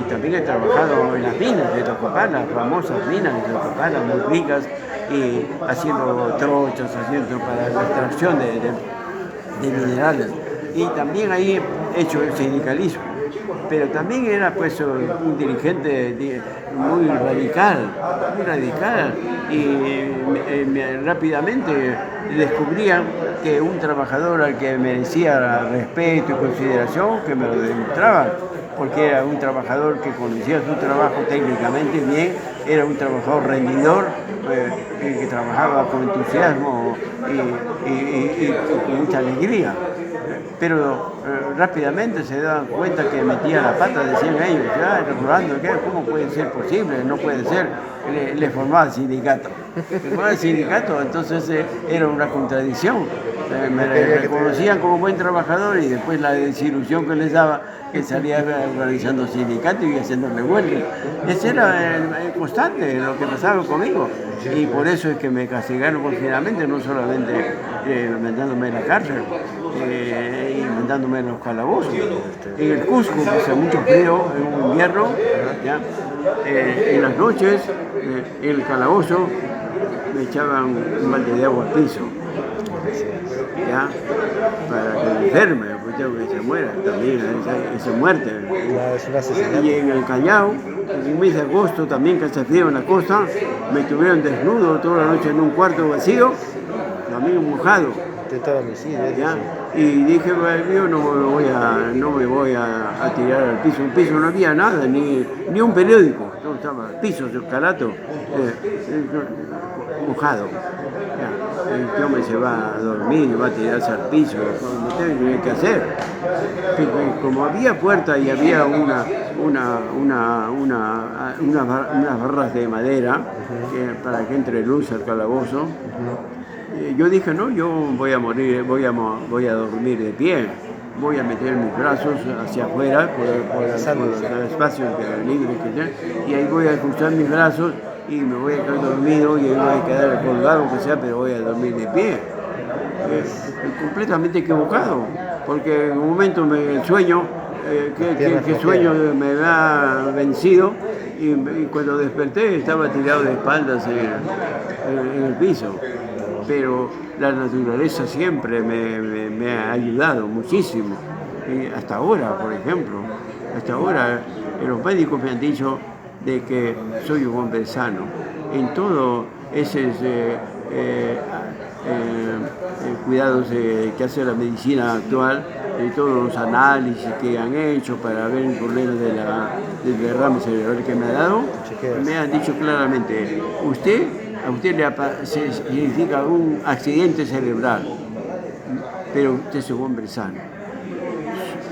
Y también he trabajado en las minas de Tocopala, famosas minas de Tocopala, muy ricas, y haciendo trochas, haciendo para la extracción de minerales. Y también ahí he hecho el sindicalismo. Pero también era pues un dirigente muy radical, y rápidamente descubrían que un trabajador al que merecía respeto y consideración, que me lo demostraba, porque era un trabajador que conocía su trabajo técnicamente bien, era un trabajador rendidor, que trabajaba con entusiasmo y con mucha alegría. Pero rápidamente se daban cuenta que metía la pata, decían ellos, ya, Rolando, ¿cómo puede ser posible? No puede ser. Le formaba el sindicato. Formaba el sindicato, entonces era una contradicción. Me reconocían como buen trabajador y después la desilusión que les daba, que salía organizando sindicatos y haciéndole huelga. Ese era el constante, lo que pasaba conmigo. Y por eso es que me castigaron finalmente, no solamente mandándome a la cárcel, y mandándome a los calabozos. En el Cusco, que hace mucho frío, en un invierno, ¿ya? En las noches, en el calabozo, me echaban un balde de agua al piso, ¿ya? Para que me enferme, que se muera, también esa muerte. Y en el Callao, en el mes de agosto, también que hace frío en la costa, me tuvieron desnudo toda la noche en un cuarto vacío, también mojado. ¿Ya? Y dije, bueno, yo no me voy a tirar al piso. En el piso no había nada, ni un periódico. Todo estaba piso, calato, mojado. Ya. El hombre se va a dormir, va a tirarse al piso, no tiene que hacer. Como había puerta y había unas barras de madera para que entre luz al calabozo, yo dije, no, yo voy a morir, voy a dormir de pie, voy a meter mis brazos hacia afuera por el espacio libre que tengo, y ahí voy a cruzar mis brazos y me voy a quedar dormido y ahí voy a quedar colgado, que sea, pero voy a dormir de pie. Completamente equivocado, porque en un momento el sueño, que sueño me ha vencido, y cuando desperté estaba tirado de espaldas en el piso. Pero la naturaleza siempre me ha ayudado muchísimo. Y hasta ahora, por ejemplo, los médicos me han dicho de que soy un hombre sano. En todo ese cuidados que hace la medicina actual, de todos los análisis que han hecho para ver el problema del derrame cerebral que me ha dado, me han dicho claramente, a usted se significa un accidente cerebral, pero usted es un hombre sano.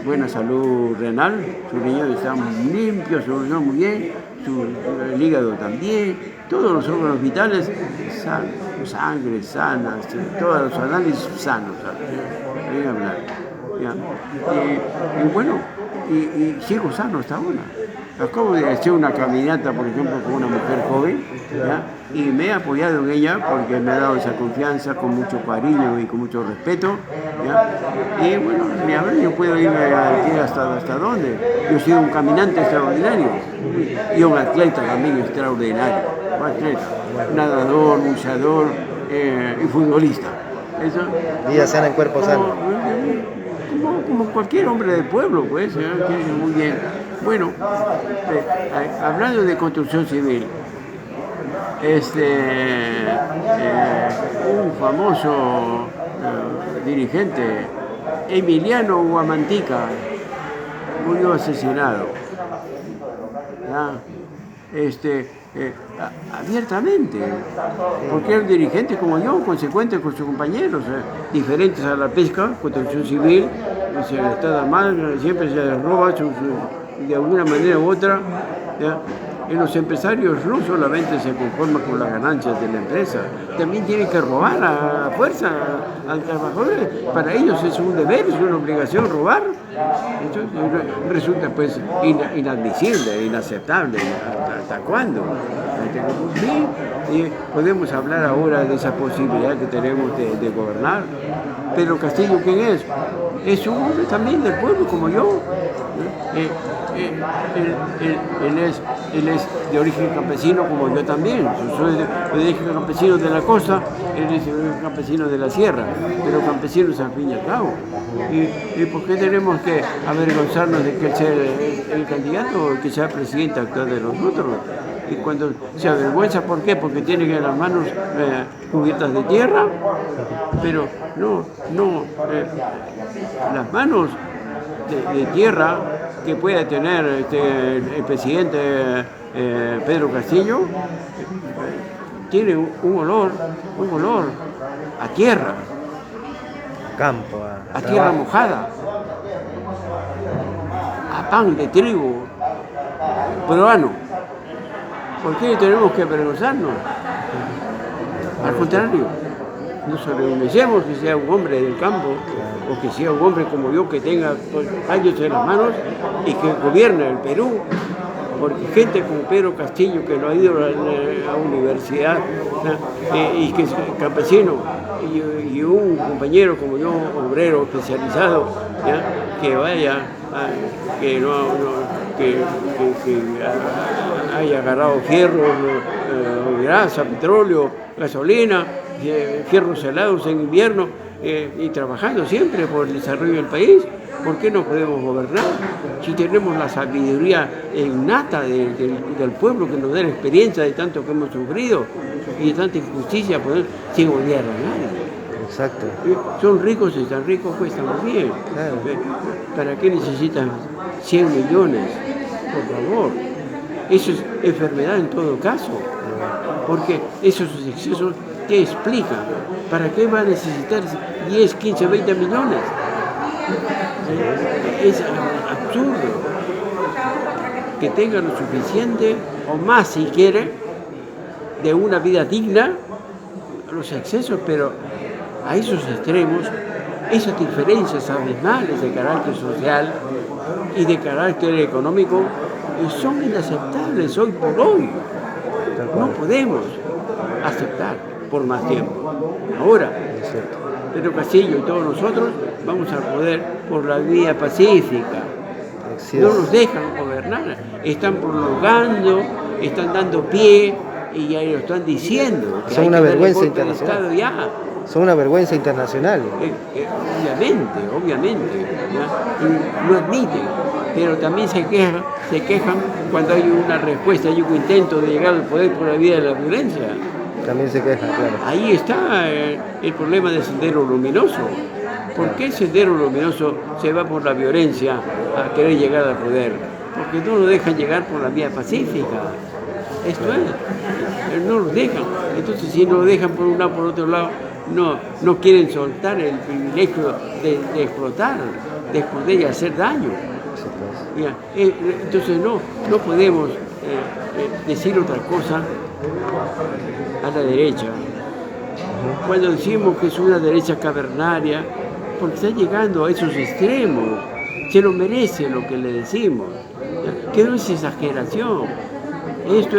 Buena salud renal, sus riñones están limpios, su riñón muy bien, el hígado también, todos los órganos vitales sanos, sangre sana, todos los análisis sanos. Venga a hablar. Y bueno, y sigo sano hasta ahora. Acabo de hacer una caminata, por ejemplo, con una mujer joven, ¿ya? Y me he apoyado en ella porque me ha dado esa confianza con mucho cariño y con mucho respeto, ¿ya? Y bueno, yo puedo irme hasta dónde. Yo he sido un caminante extraordinario y un atleta también extraordinario, un atleta. nadador, luchador y futbolista. Eso, Vida sana en cuerpo sano. como cualquier hombre del pueblo, pues, muy bien. Bueno, hablando de construcción civil, un famoso dirigente, Emiliano Huamantica, murió asesinado. ¿Ya? Abiertamente, porque era un dirigente como yo, consecuente con sus compañeros, diferentes a la pesca, construcción civil, se le está mal, siempre se roba de alguna manera u otra. ¿Ya? Y los empresarios no solamente se conforman con las ganancias de la empresa, también tienen que robar a fuerza al trabajador. Para ellos es un deber, es una obligación robar. Entonces resulta pues inadmisible, inaceptable. ¿Hasta cuándo? Sí, podemos hablar ahora de esa posibilidad que tenemos de gobernar. Pedro Castillo, ¿quién es? Es un hombre también del pueblo como yo. Él es de origen campesino como yo también. Yo soy de origen campesino de la costa, él es de origen campesino de la sierra, pero campesinos al fin y al cabo. ¿Y por qué tenemos que avergonzarnos de que él sea el candidato o que sea presidente actual de nosotros? Y cuando se avergüenza, ¿por qué? Porque tiene que las manos cubiertas de tierra, pero las manos de tierra que pueda tener el presidente Pedro Castillo tiene un olor a tierra, Campo, a tierra mojada, a pan de trigo peruano. ¿Por qué tenemos que avergonzarnos? Al contrario, nos avergoncemos que sea un hombre del campo o que sea un hombre como yo que tenga años en las manos y que gobierne el Perú. Porque gente como Pedro Castillo, que no ha ido a la universidad, y que es campesino, y un compañero como yo, obrero especializado, ¿ya? Que vaya, que haya agarrado fierro, grasa, petróleo, gasolina, fierros helados en invierno, y trabajando siempre por el desarrollo del país. ¿Por qué no podemos gobernar? Si tenemos la sabiduría innata del pueblo que nos da la experiencia de tanto que hemos sufrido y de tanta injusticia, poder sin odiar a nadie. Exacto. Son ricos y están ricos, pues estamos bien. Claro. ¿Para qué necesitan 100 millones? Por favor. Eso es enfermedad en todo caso. Porque esos excesos, ¿qué explican? ¿Para qué va a necesitar 10, 15, 20 millones? Es absurdo que tenga lo suficiente o más si quiere de una vida digna, los excesos, pero a esos extremos, esas diferencias abismales de carácter social y de carácter económico son inaceptables hoy por hoy. No podemos aceptar por más tiempo. Ahora, Pedro Castillo y todos nosotros vamos a poder por la vía pacífica. No nos dejan gobernar, están prolongando, están dando pie y ya lo están diciendo. Son una vergüenza internacional. Son una vergüenza internacional. Obviamente, ¿ya? Lo admiten, pero también se quejan cuando hay una respuesta, hay un intento de llegar al poder por la vía de la violencia. También se quejan, claro. Ahí está el problema del Sendero Luminoso. ¿Por qué el Sendero Luminoso se va por la violencia a querer llegar al poder? Porque no lo dejan llegar por la vía pacífica. Esto es, no lo dejan. Entonces, si no lo dejan por un lado, por otro lado, no quieren soltar el privilegio de explotar, de explotar y hacer daño. Entonces, no podemos decir otra cosa a la derecha. Cuando decimos que es una derecha cavernaria, porque está llegando a esos extremos, se lo merece lo que le decimos, que no es exageración. Esto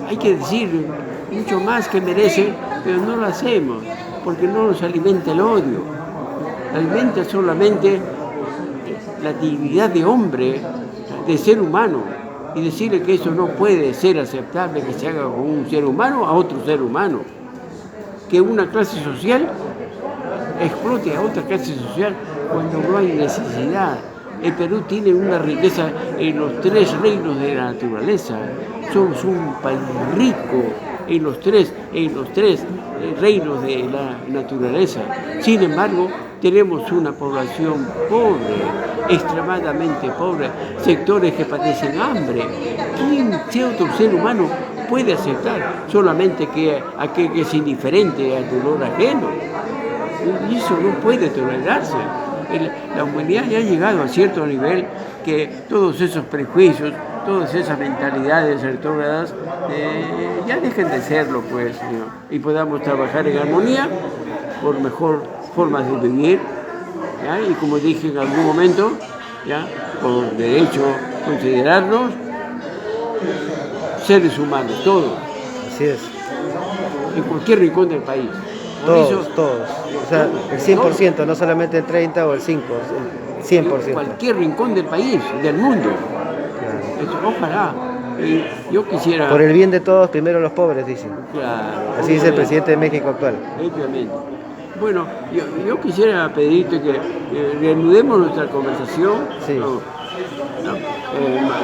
hay que decir mucho más que merece, pero no lo hacemos, porque no nos alimenta el odio, alimenta solamente la dignidad de hombre, de ser humano, y decirle que eso no puede ser aceptable que se haga con un ser humano a otro ser humano. Que una clase social explote a otra clase social cuando no hay necesidad. El Perú tiene una riqueza en los 3 reinos de la naturaleza. Somos un país rico en los tres reinos de la naturaleza. Sin embargo, tenemos una población pobre, extremadamente pobre, sectores que padecen hambre. ¿Qué otro ser humano puede aceptar solamente que aquel que es indiferente al dolor ajeno? Y eso no puede tolerarse. La humanidad ya ha llegado a cierto nivel que todos esos prejuicios, todas esas mentalidades retrógradas ya dejen de serlo, pues, y podamos trabajar en armonía por mejor formas de vivir, ¿ya? Y como dije en algún momento, ¿ya? Por derecho considerarnos seres humanos, todos. Así es. En cualquier rincón del país. Por Todos, eso, todos. O sea, el 100%, no solamente el 30 o el 5, el 100%. en cualquier rincón del país, del mundo. Claro. Ojalá. Yo quisiera... Por el bien de todos, primero los pobres, dicen. Claro, Así dice el presidente de México actual. Obviamente. Bueno, yo quisiera pedirte que reanudemos nuestra conversación. Sí.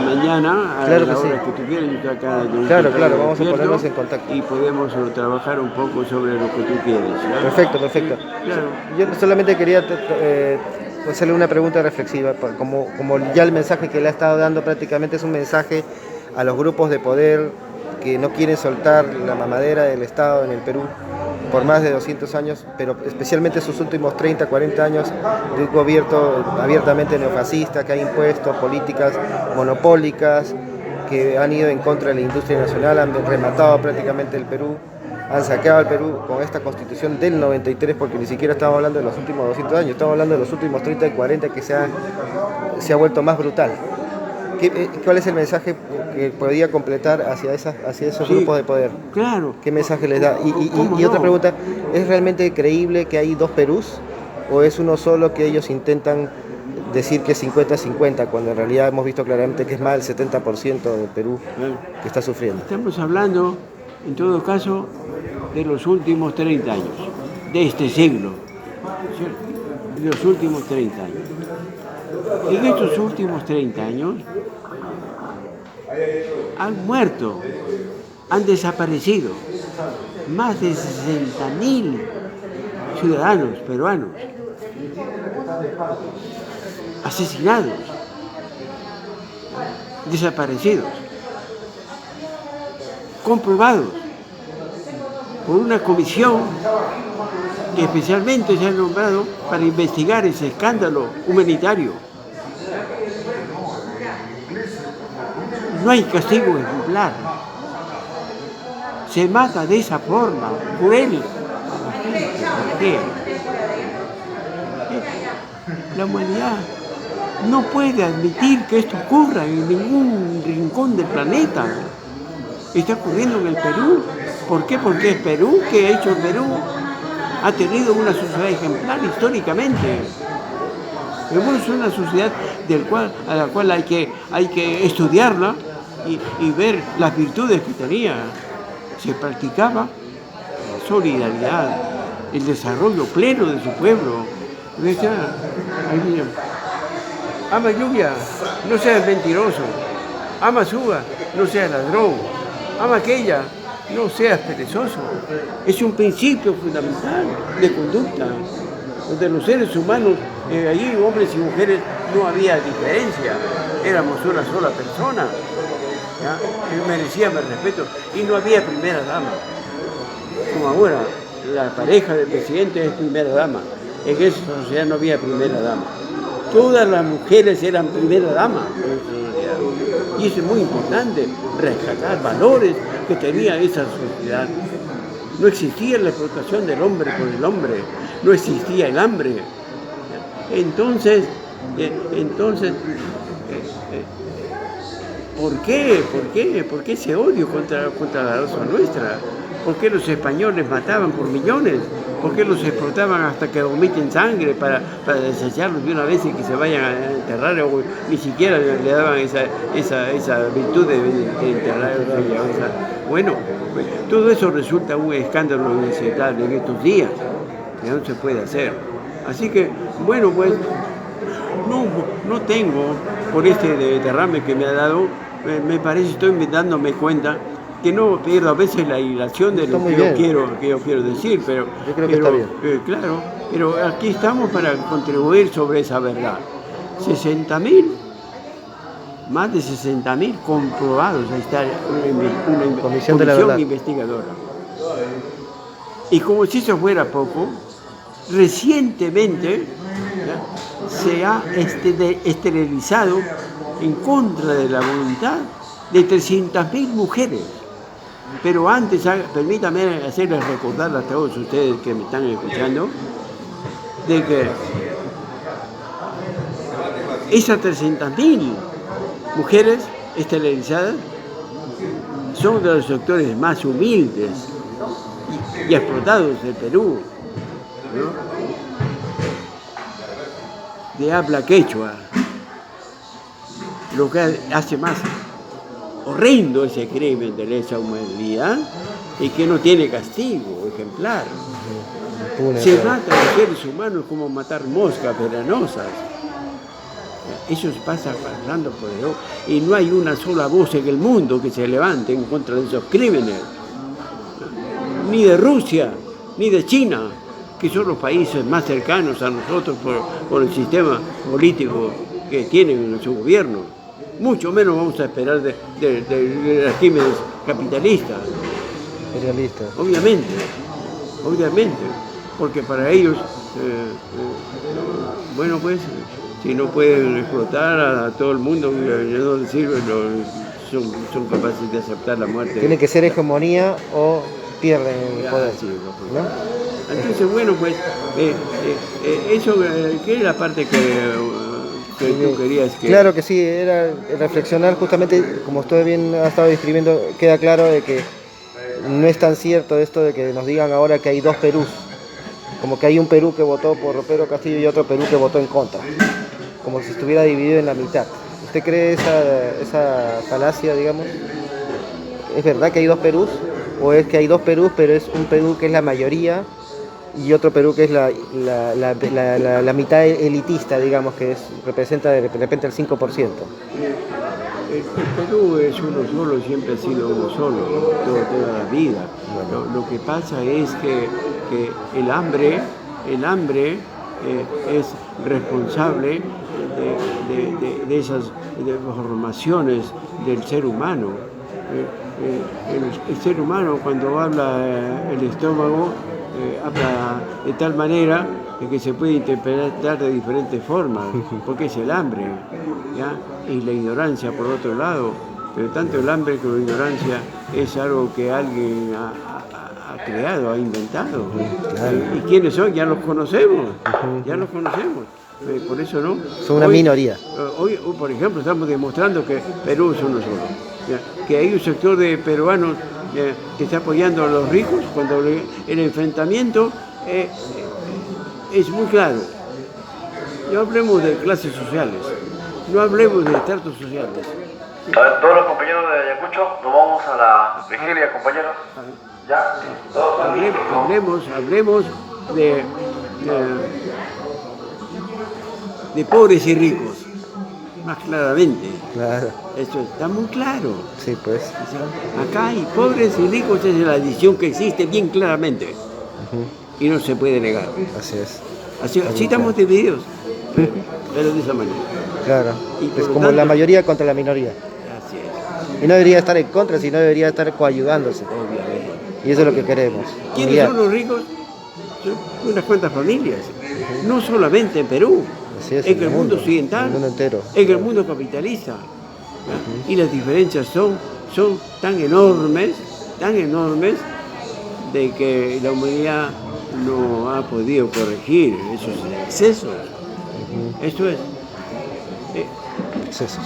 Mañana, a Claro la que hora sí. que tú quieras, yo estoy acá de un Claro, escritorio vamos a despierto, ponernos en contacto. y podemos trabajar un poco sobre lo que tú quieres, ¿ya? Perfecto, perfecto. Claro. Yo solamente quería hacerle una pregunta reflexiva, como ya el mensaje que le ha estado dando prácticamente es un mensaje a los grupos de poder que no quieren soltar la mamadera del Estado en el Perú por más de 200 años, pero especialmente sus últimos 30, 40 años de un gobierno abiertamente neofascista que ha impuesto políticas monopólicas que han ido en contra de la industria nacional, han rematado prácticamente el Perú, han saqueado al Perú con esta constitución del 93, porque ni siquiera estamos hablando de los últimos 200 años, estamos hablando de los últimos 30 y 40 que se ha vuelto más brutal. ¿Cuál es el mensaje que podría completar hacia esos grupos de poder? Claro. ¿Qué mensaje les da? ¿Cómo Y otra no? pregunta, ¿es realmente creíble que hay 2 Perús o es uno solo que ellos intentan decir que es 50-50 cuando en realidad hemos visto claramente que es más del 70% del Perú que está sufriendo? Estamos hablando, en todo caso, de los últimos 30 años, de este siglo, ¿cierto? De los últimos 30 años. En estos últimos 30 años han muerto, han desaparecido más de 60.000 ciudadanos peruanos, asesinados, desaparecidos, comprobados por una comisión que especialmente se ha nombrado para investigar ese escándalo humanitario. No hay castigo ejemplar. Se mata de esa forma, cruel. ¿Por qué? La humanidad no puede admitir que esto ocurra en ningún rincón del planeta. Está ocurriendo en el Perú. ¿Por qué? Porque es Perú. ¿Qué ha hecho el Perú? Ha tenido una sociedad ejemplar históricamente. Es una sociedad a la cual hay que estudiarla y ver las virtudes que tenía. Se practicaba la solidaridad, el desarrollo pleno de su pueblo. Ama lluvia, no seas mentiroso. Ama suba, no seas ladrón. Ama aquella, no seas perezoso. Es un principio fundamental de conducta, donde los seres humanos, allí hombres y mujeres, no había diferencia, éramos una sola persona, ¿ya? Y merecíamos respeto, y no había primera dama, como ahora, la pareja del presidente es primera dama. En esa sociedad no había primera dama, todas las mujeres eran primera dama en esa sociedad. Y eso es muy importante, rescatar valores que tenía esa sociedad. No existía la explotación del hombre por el hombre, no existía el hambre. Entonces, ¿por qué? ¿Por qué ese odio contra la raza nuestra? ¿Por qué los españoles mataban por millones ¿Por qué los explotaban hasta que vomiten sangre para desecharlos de una vez y que se vayan a enterrar? O ni siquiera le daban esa virtud de enterrar. Bueno, pues, todo eso resulta un escándalo inaceptable en estos días. Ya no se puede hacer. Así que, bueno, pues, no tengo, por este derrame que me ha dado, me parece, estoy dándome cuenta que no pierdo a veces la hilación de lo que yo quiero decir, pero yo creo que está bien. Claro, pero aquí estamos para contribuir sobre esa verdad. 60.000, más de 60.000 comprobados, ahí está una Comisión de la Verdad investigadora. Y como si eso fuera poco, recientemente se ha esterilizado en contra de la voluntad de 300.000 mujeres. Pero antes, permítame hacerles recordar a todos ustedes que me están escuchando, de que esas 300.000 mujeres esterilizadas son de los sectores más humildes y explotados del Perú, ¿no? De habla quechua, lo que hace más horrendo ese crimen de lesa humanidad y que no tiene castigo ejemplar. Se mata a los seres humanos como matar moscas venenosas. Eso pasa pasando por Dios y no hay una sola voz en el mundo que se levante en contra de esos crímenes. Ni de Rusia, ni de China, que son los países más cercanos a nosotros por el sistema político que tienen en su gobierno. Mucho menos vamos a esperar de regímenes capitalistas. Imperialistas. Obviamente, porque para ellos, bueno pues, si no pueden explotar a todo el mundo, ya no les sirve, son capaces de aceptar la muerte. Tiene que ser hegemonía o pierden el poder. Sí, ¿no? Entonces, bueno, pues, eso, ¿qué es la parte que tú querías que...? Claro que sí, era reflexionar justamente, como usted bien ha estado describiendo, queda claro de que no es tan cierto esto de que nos digan ahora que hay dos Perús, como que hay un Perú que votó por Pedro Castillo y otro Perú que votó en contra, como si estuviera dividido en la mitad. ¿Usted cree esa falacia, digamos? ¿Es verdad que hay dos Perús? ¿O es que hay dos Perús, pero es un Perú que es la mayoría y otro Perú que es la mitad elitista, digamos, que representa de repente el 5%? El Perú es uno solo, siempre ha sido uno solo, toda la vida. Lo que pasa es que el hambre es responsable de esas deformaciones del ser humano. El ser humano, cuando habla el estómago, habla de tal manera que se puede interpretar de diferentes formas, porque es el hambre, ¿ya? Y la ignorancia por otro lado, pero tanto el hambre como la ignorancia es algo que alguien ha creado, ha inventado. Claro. ¿Y quiénes son? Ya los conocemos, por eso no. Son una minoría. Hoy, por ejemplo, estamos demostrando que Perú es uno solo, ¿ya? Que hay un sector de peruanos que está apoyando a los ricos cuando el enfrentamiento es muy claro. No hablemos de clases sociales, no hablemos de estratos sociales. A ver, todos los compañeros de Ayacucho, nos vamos a la vigilia, compañeros. ¿Ya? Todos Hablemos de pobres y ricos, más claramente. Claro. Eso está muy claro. Sí, pues. Acá hay pobres y ricos, es la división que existe bien claramente. Y no se puede negar. Así es. Así estamos divididos, pero de esa manera. Claro. Y es como tanto, la mayoría contra la minoría. Así es. Y no debería estar en contra, sino debería estar coayudándose. Obviamente. Y eso es lo que queremos. ¿Quiénes unidad. son los ricos? Son unas cuantas familias. No solamente en Perú, Así es, en el mundo occidental, en el mundo entero. en el mundo capitalista. Y las diferencias son tan enormes, de que la humanidad no ha podido corregir esos excesos. Eso es. Excesos.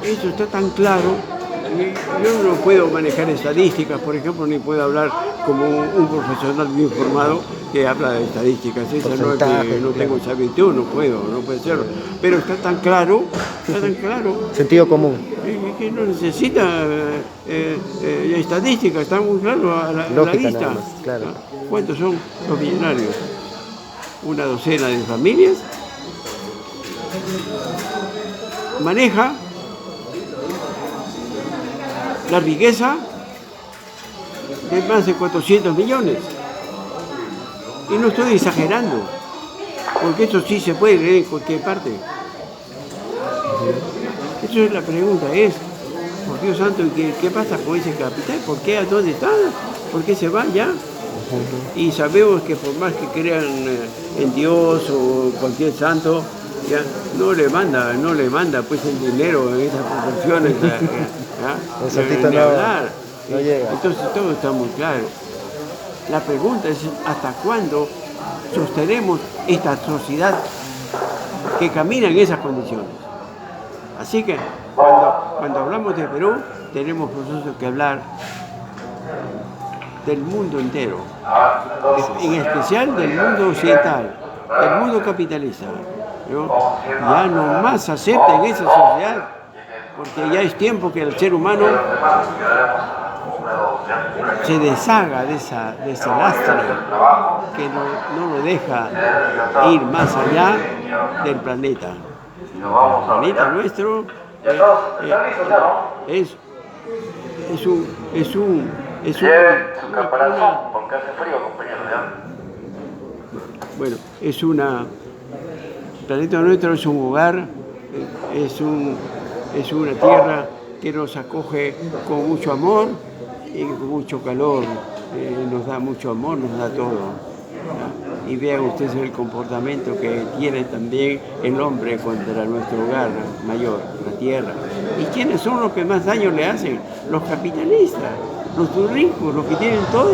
Eso está tan claro. Yo no puedo manejar estadísticas, por ejemplo, ni puedo hablar como un profesional bien formado que habla de estadísticas. Esa no es que no tengo esa virtud, no puedo hacerlo. Pero está tan claro, Sentido común. que no necesita estadísticas, está muy claro a la Lógica vista. nada más, claro. ¿Cuántos son los millonarios? Una docena de familias. Maneja la riqueza de más de 400 millones. Y no estoy exagerando, porque eso sí se puede leer en cualquier parte. Eso es la pregunta, por Dios santo, ¿qué pasa con ese capital? ¿Por qué? ¿A dónde está? ¿Por qué se va ya? Y sabemos que por más que crean en Dios o cualquier santo, ya no le manda pues el dinero en esas proporciones. El santito no llega. Entonces todo está muy claro. La pregunta es ¿hasta cuándo sostenemos esta sociedad que camina en esas condiciones? Así que cuando hablamos de Perú, tenemos nosotros que hablar del mundo entero, en especial del mundo occidental, del mundo capitalista, ¿no? Ya no más acepten esa sociedad, porque ya es tiempo que el ser humano se deshaga de ese lastre que no lo deja ir más allá del planeta. El planeta nuestro es Lleven su caparazón porque hace frío, compañeros, ¿ya? Bueno, el planeta nuestro es un hogar, es una tierra que nos acoge con mucho amor y con mucho calor, nos da mucho amor, nos da todo. Y vean ustedes el comportamiento que tiene también el hombre contra nuestro hogar mayor, la tierra. ¿Y quiénes son los que más daño le hacen? Los capitalistas, los ricos, los que tienen todo.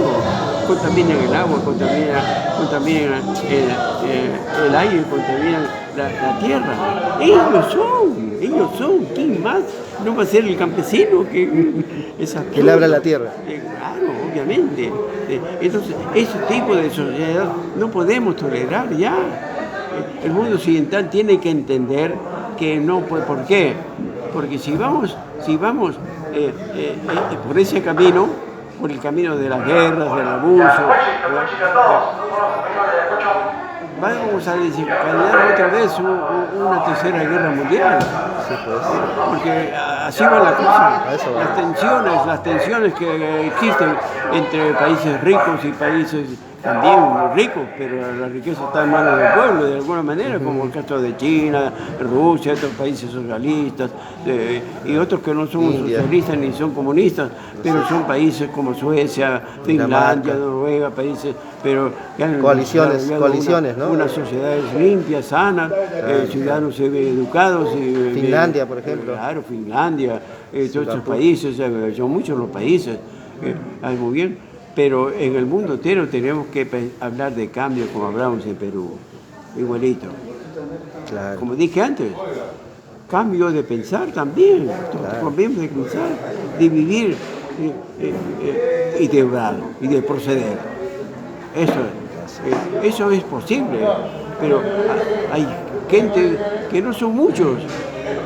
Contaminan el agua, contaminan el aire, contaminan la tierra. Ellos son. ¿Quién más? No va a ser el campesino que labra la tierra. Claro, obviamente. Entonces, ese tipo de sociedad no podemos tolerar ya. El mundo occidental tiene que entender que no puede. ¿Por qué? Porque si vamos por ese camino, por el camino de las guerras, del abuso, vamos a desencadenar otra vez una tercera guerra mundial. Porque así va la cosa. Las tensiones que existen entre países ricos y países también ricos, pero la riqueza está en manos del pueblo, de alguna manera, como el caso de China, Rusia, otros países socialistas, y otros que no son socialistas ni son comunistas, pero son países como Suecia, Finlandia, Noruega, países, pero coaliciones, ¿no? Unas sociedades limpias, sanas, ciudadanos educados. Finlandia, por ejemplo. Claro, Finlandia, todos esos países, son muchos los países, muy bien. Pero en el mundo entero tenemos que hablar de cambio como hablamos en Perú, igualito. Claro. Como dije antes, cambio de pensar también, cambiamos de pensar, de vivir y de obrar y de proceder. Eso es posible, pero hay gente que no son muchos,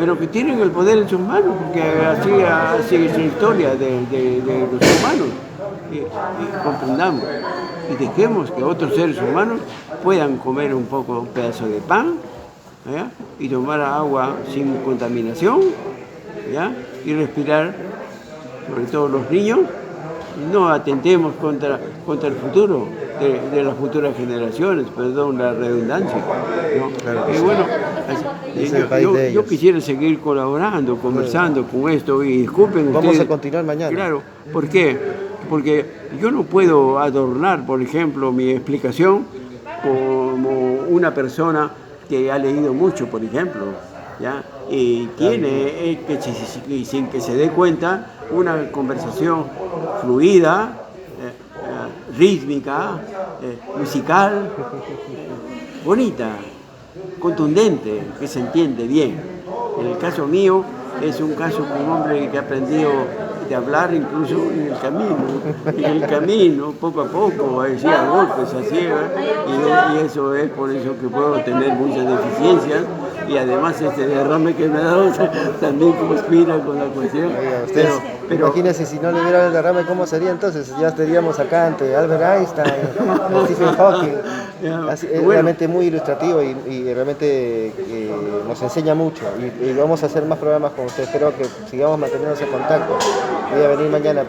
pero que tienen el poder en sus manos, porque así es la historia de los humanos. Y comprendamos y dejemos que otros seres humanos puedan comer un pedazo de pan, ¿ya? Y tomar agua sin contaminación, ¿ya? Y respirar, sobre todo los niños. No atentemos contra el futuro de las futuras generaciones, perdón la redundancia, ¿no? Claro que y sí. bueno, yo quisiera seguir colaborando, conversando con esto, y disculpen ustedes. Vamos a continuar mañana. Claro, ¿por qué? Porque yo no puedo adornar, por ejemplo, mi explicación como una persona que ha leído mucho, por ejemplo, ¿ya? Y tiene, sin que se dé cuenta, una conversación fluida, rítmica, musical, bonita, contundente, que se entiende bien. En el caso mío, es un caso con un hombre que ha aprendido de hablar incluso en el camino, poco a poco, así a golpes, así, y eso es por eso que puedo tener muchas deficiencias, y además este derrame que me ha dado también conspira con la cuestión. Oiga, pero imagínense si no le diera el derrame, ¿cómo sería entonces? Ya estaríamos acá ante Albert Einstein, Stephen Hawking. Es realmente muy ilustrativo y realmente nos enseña mucho, y vamos a hacer más programas con usted. Espero que sigamos manteniéndose en contacto. Voy a venir mañana.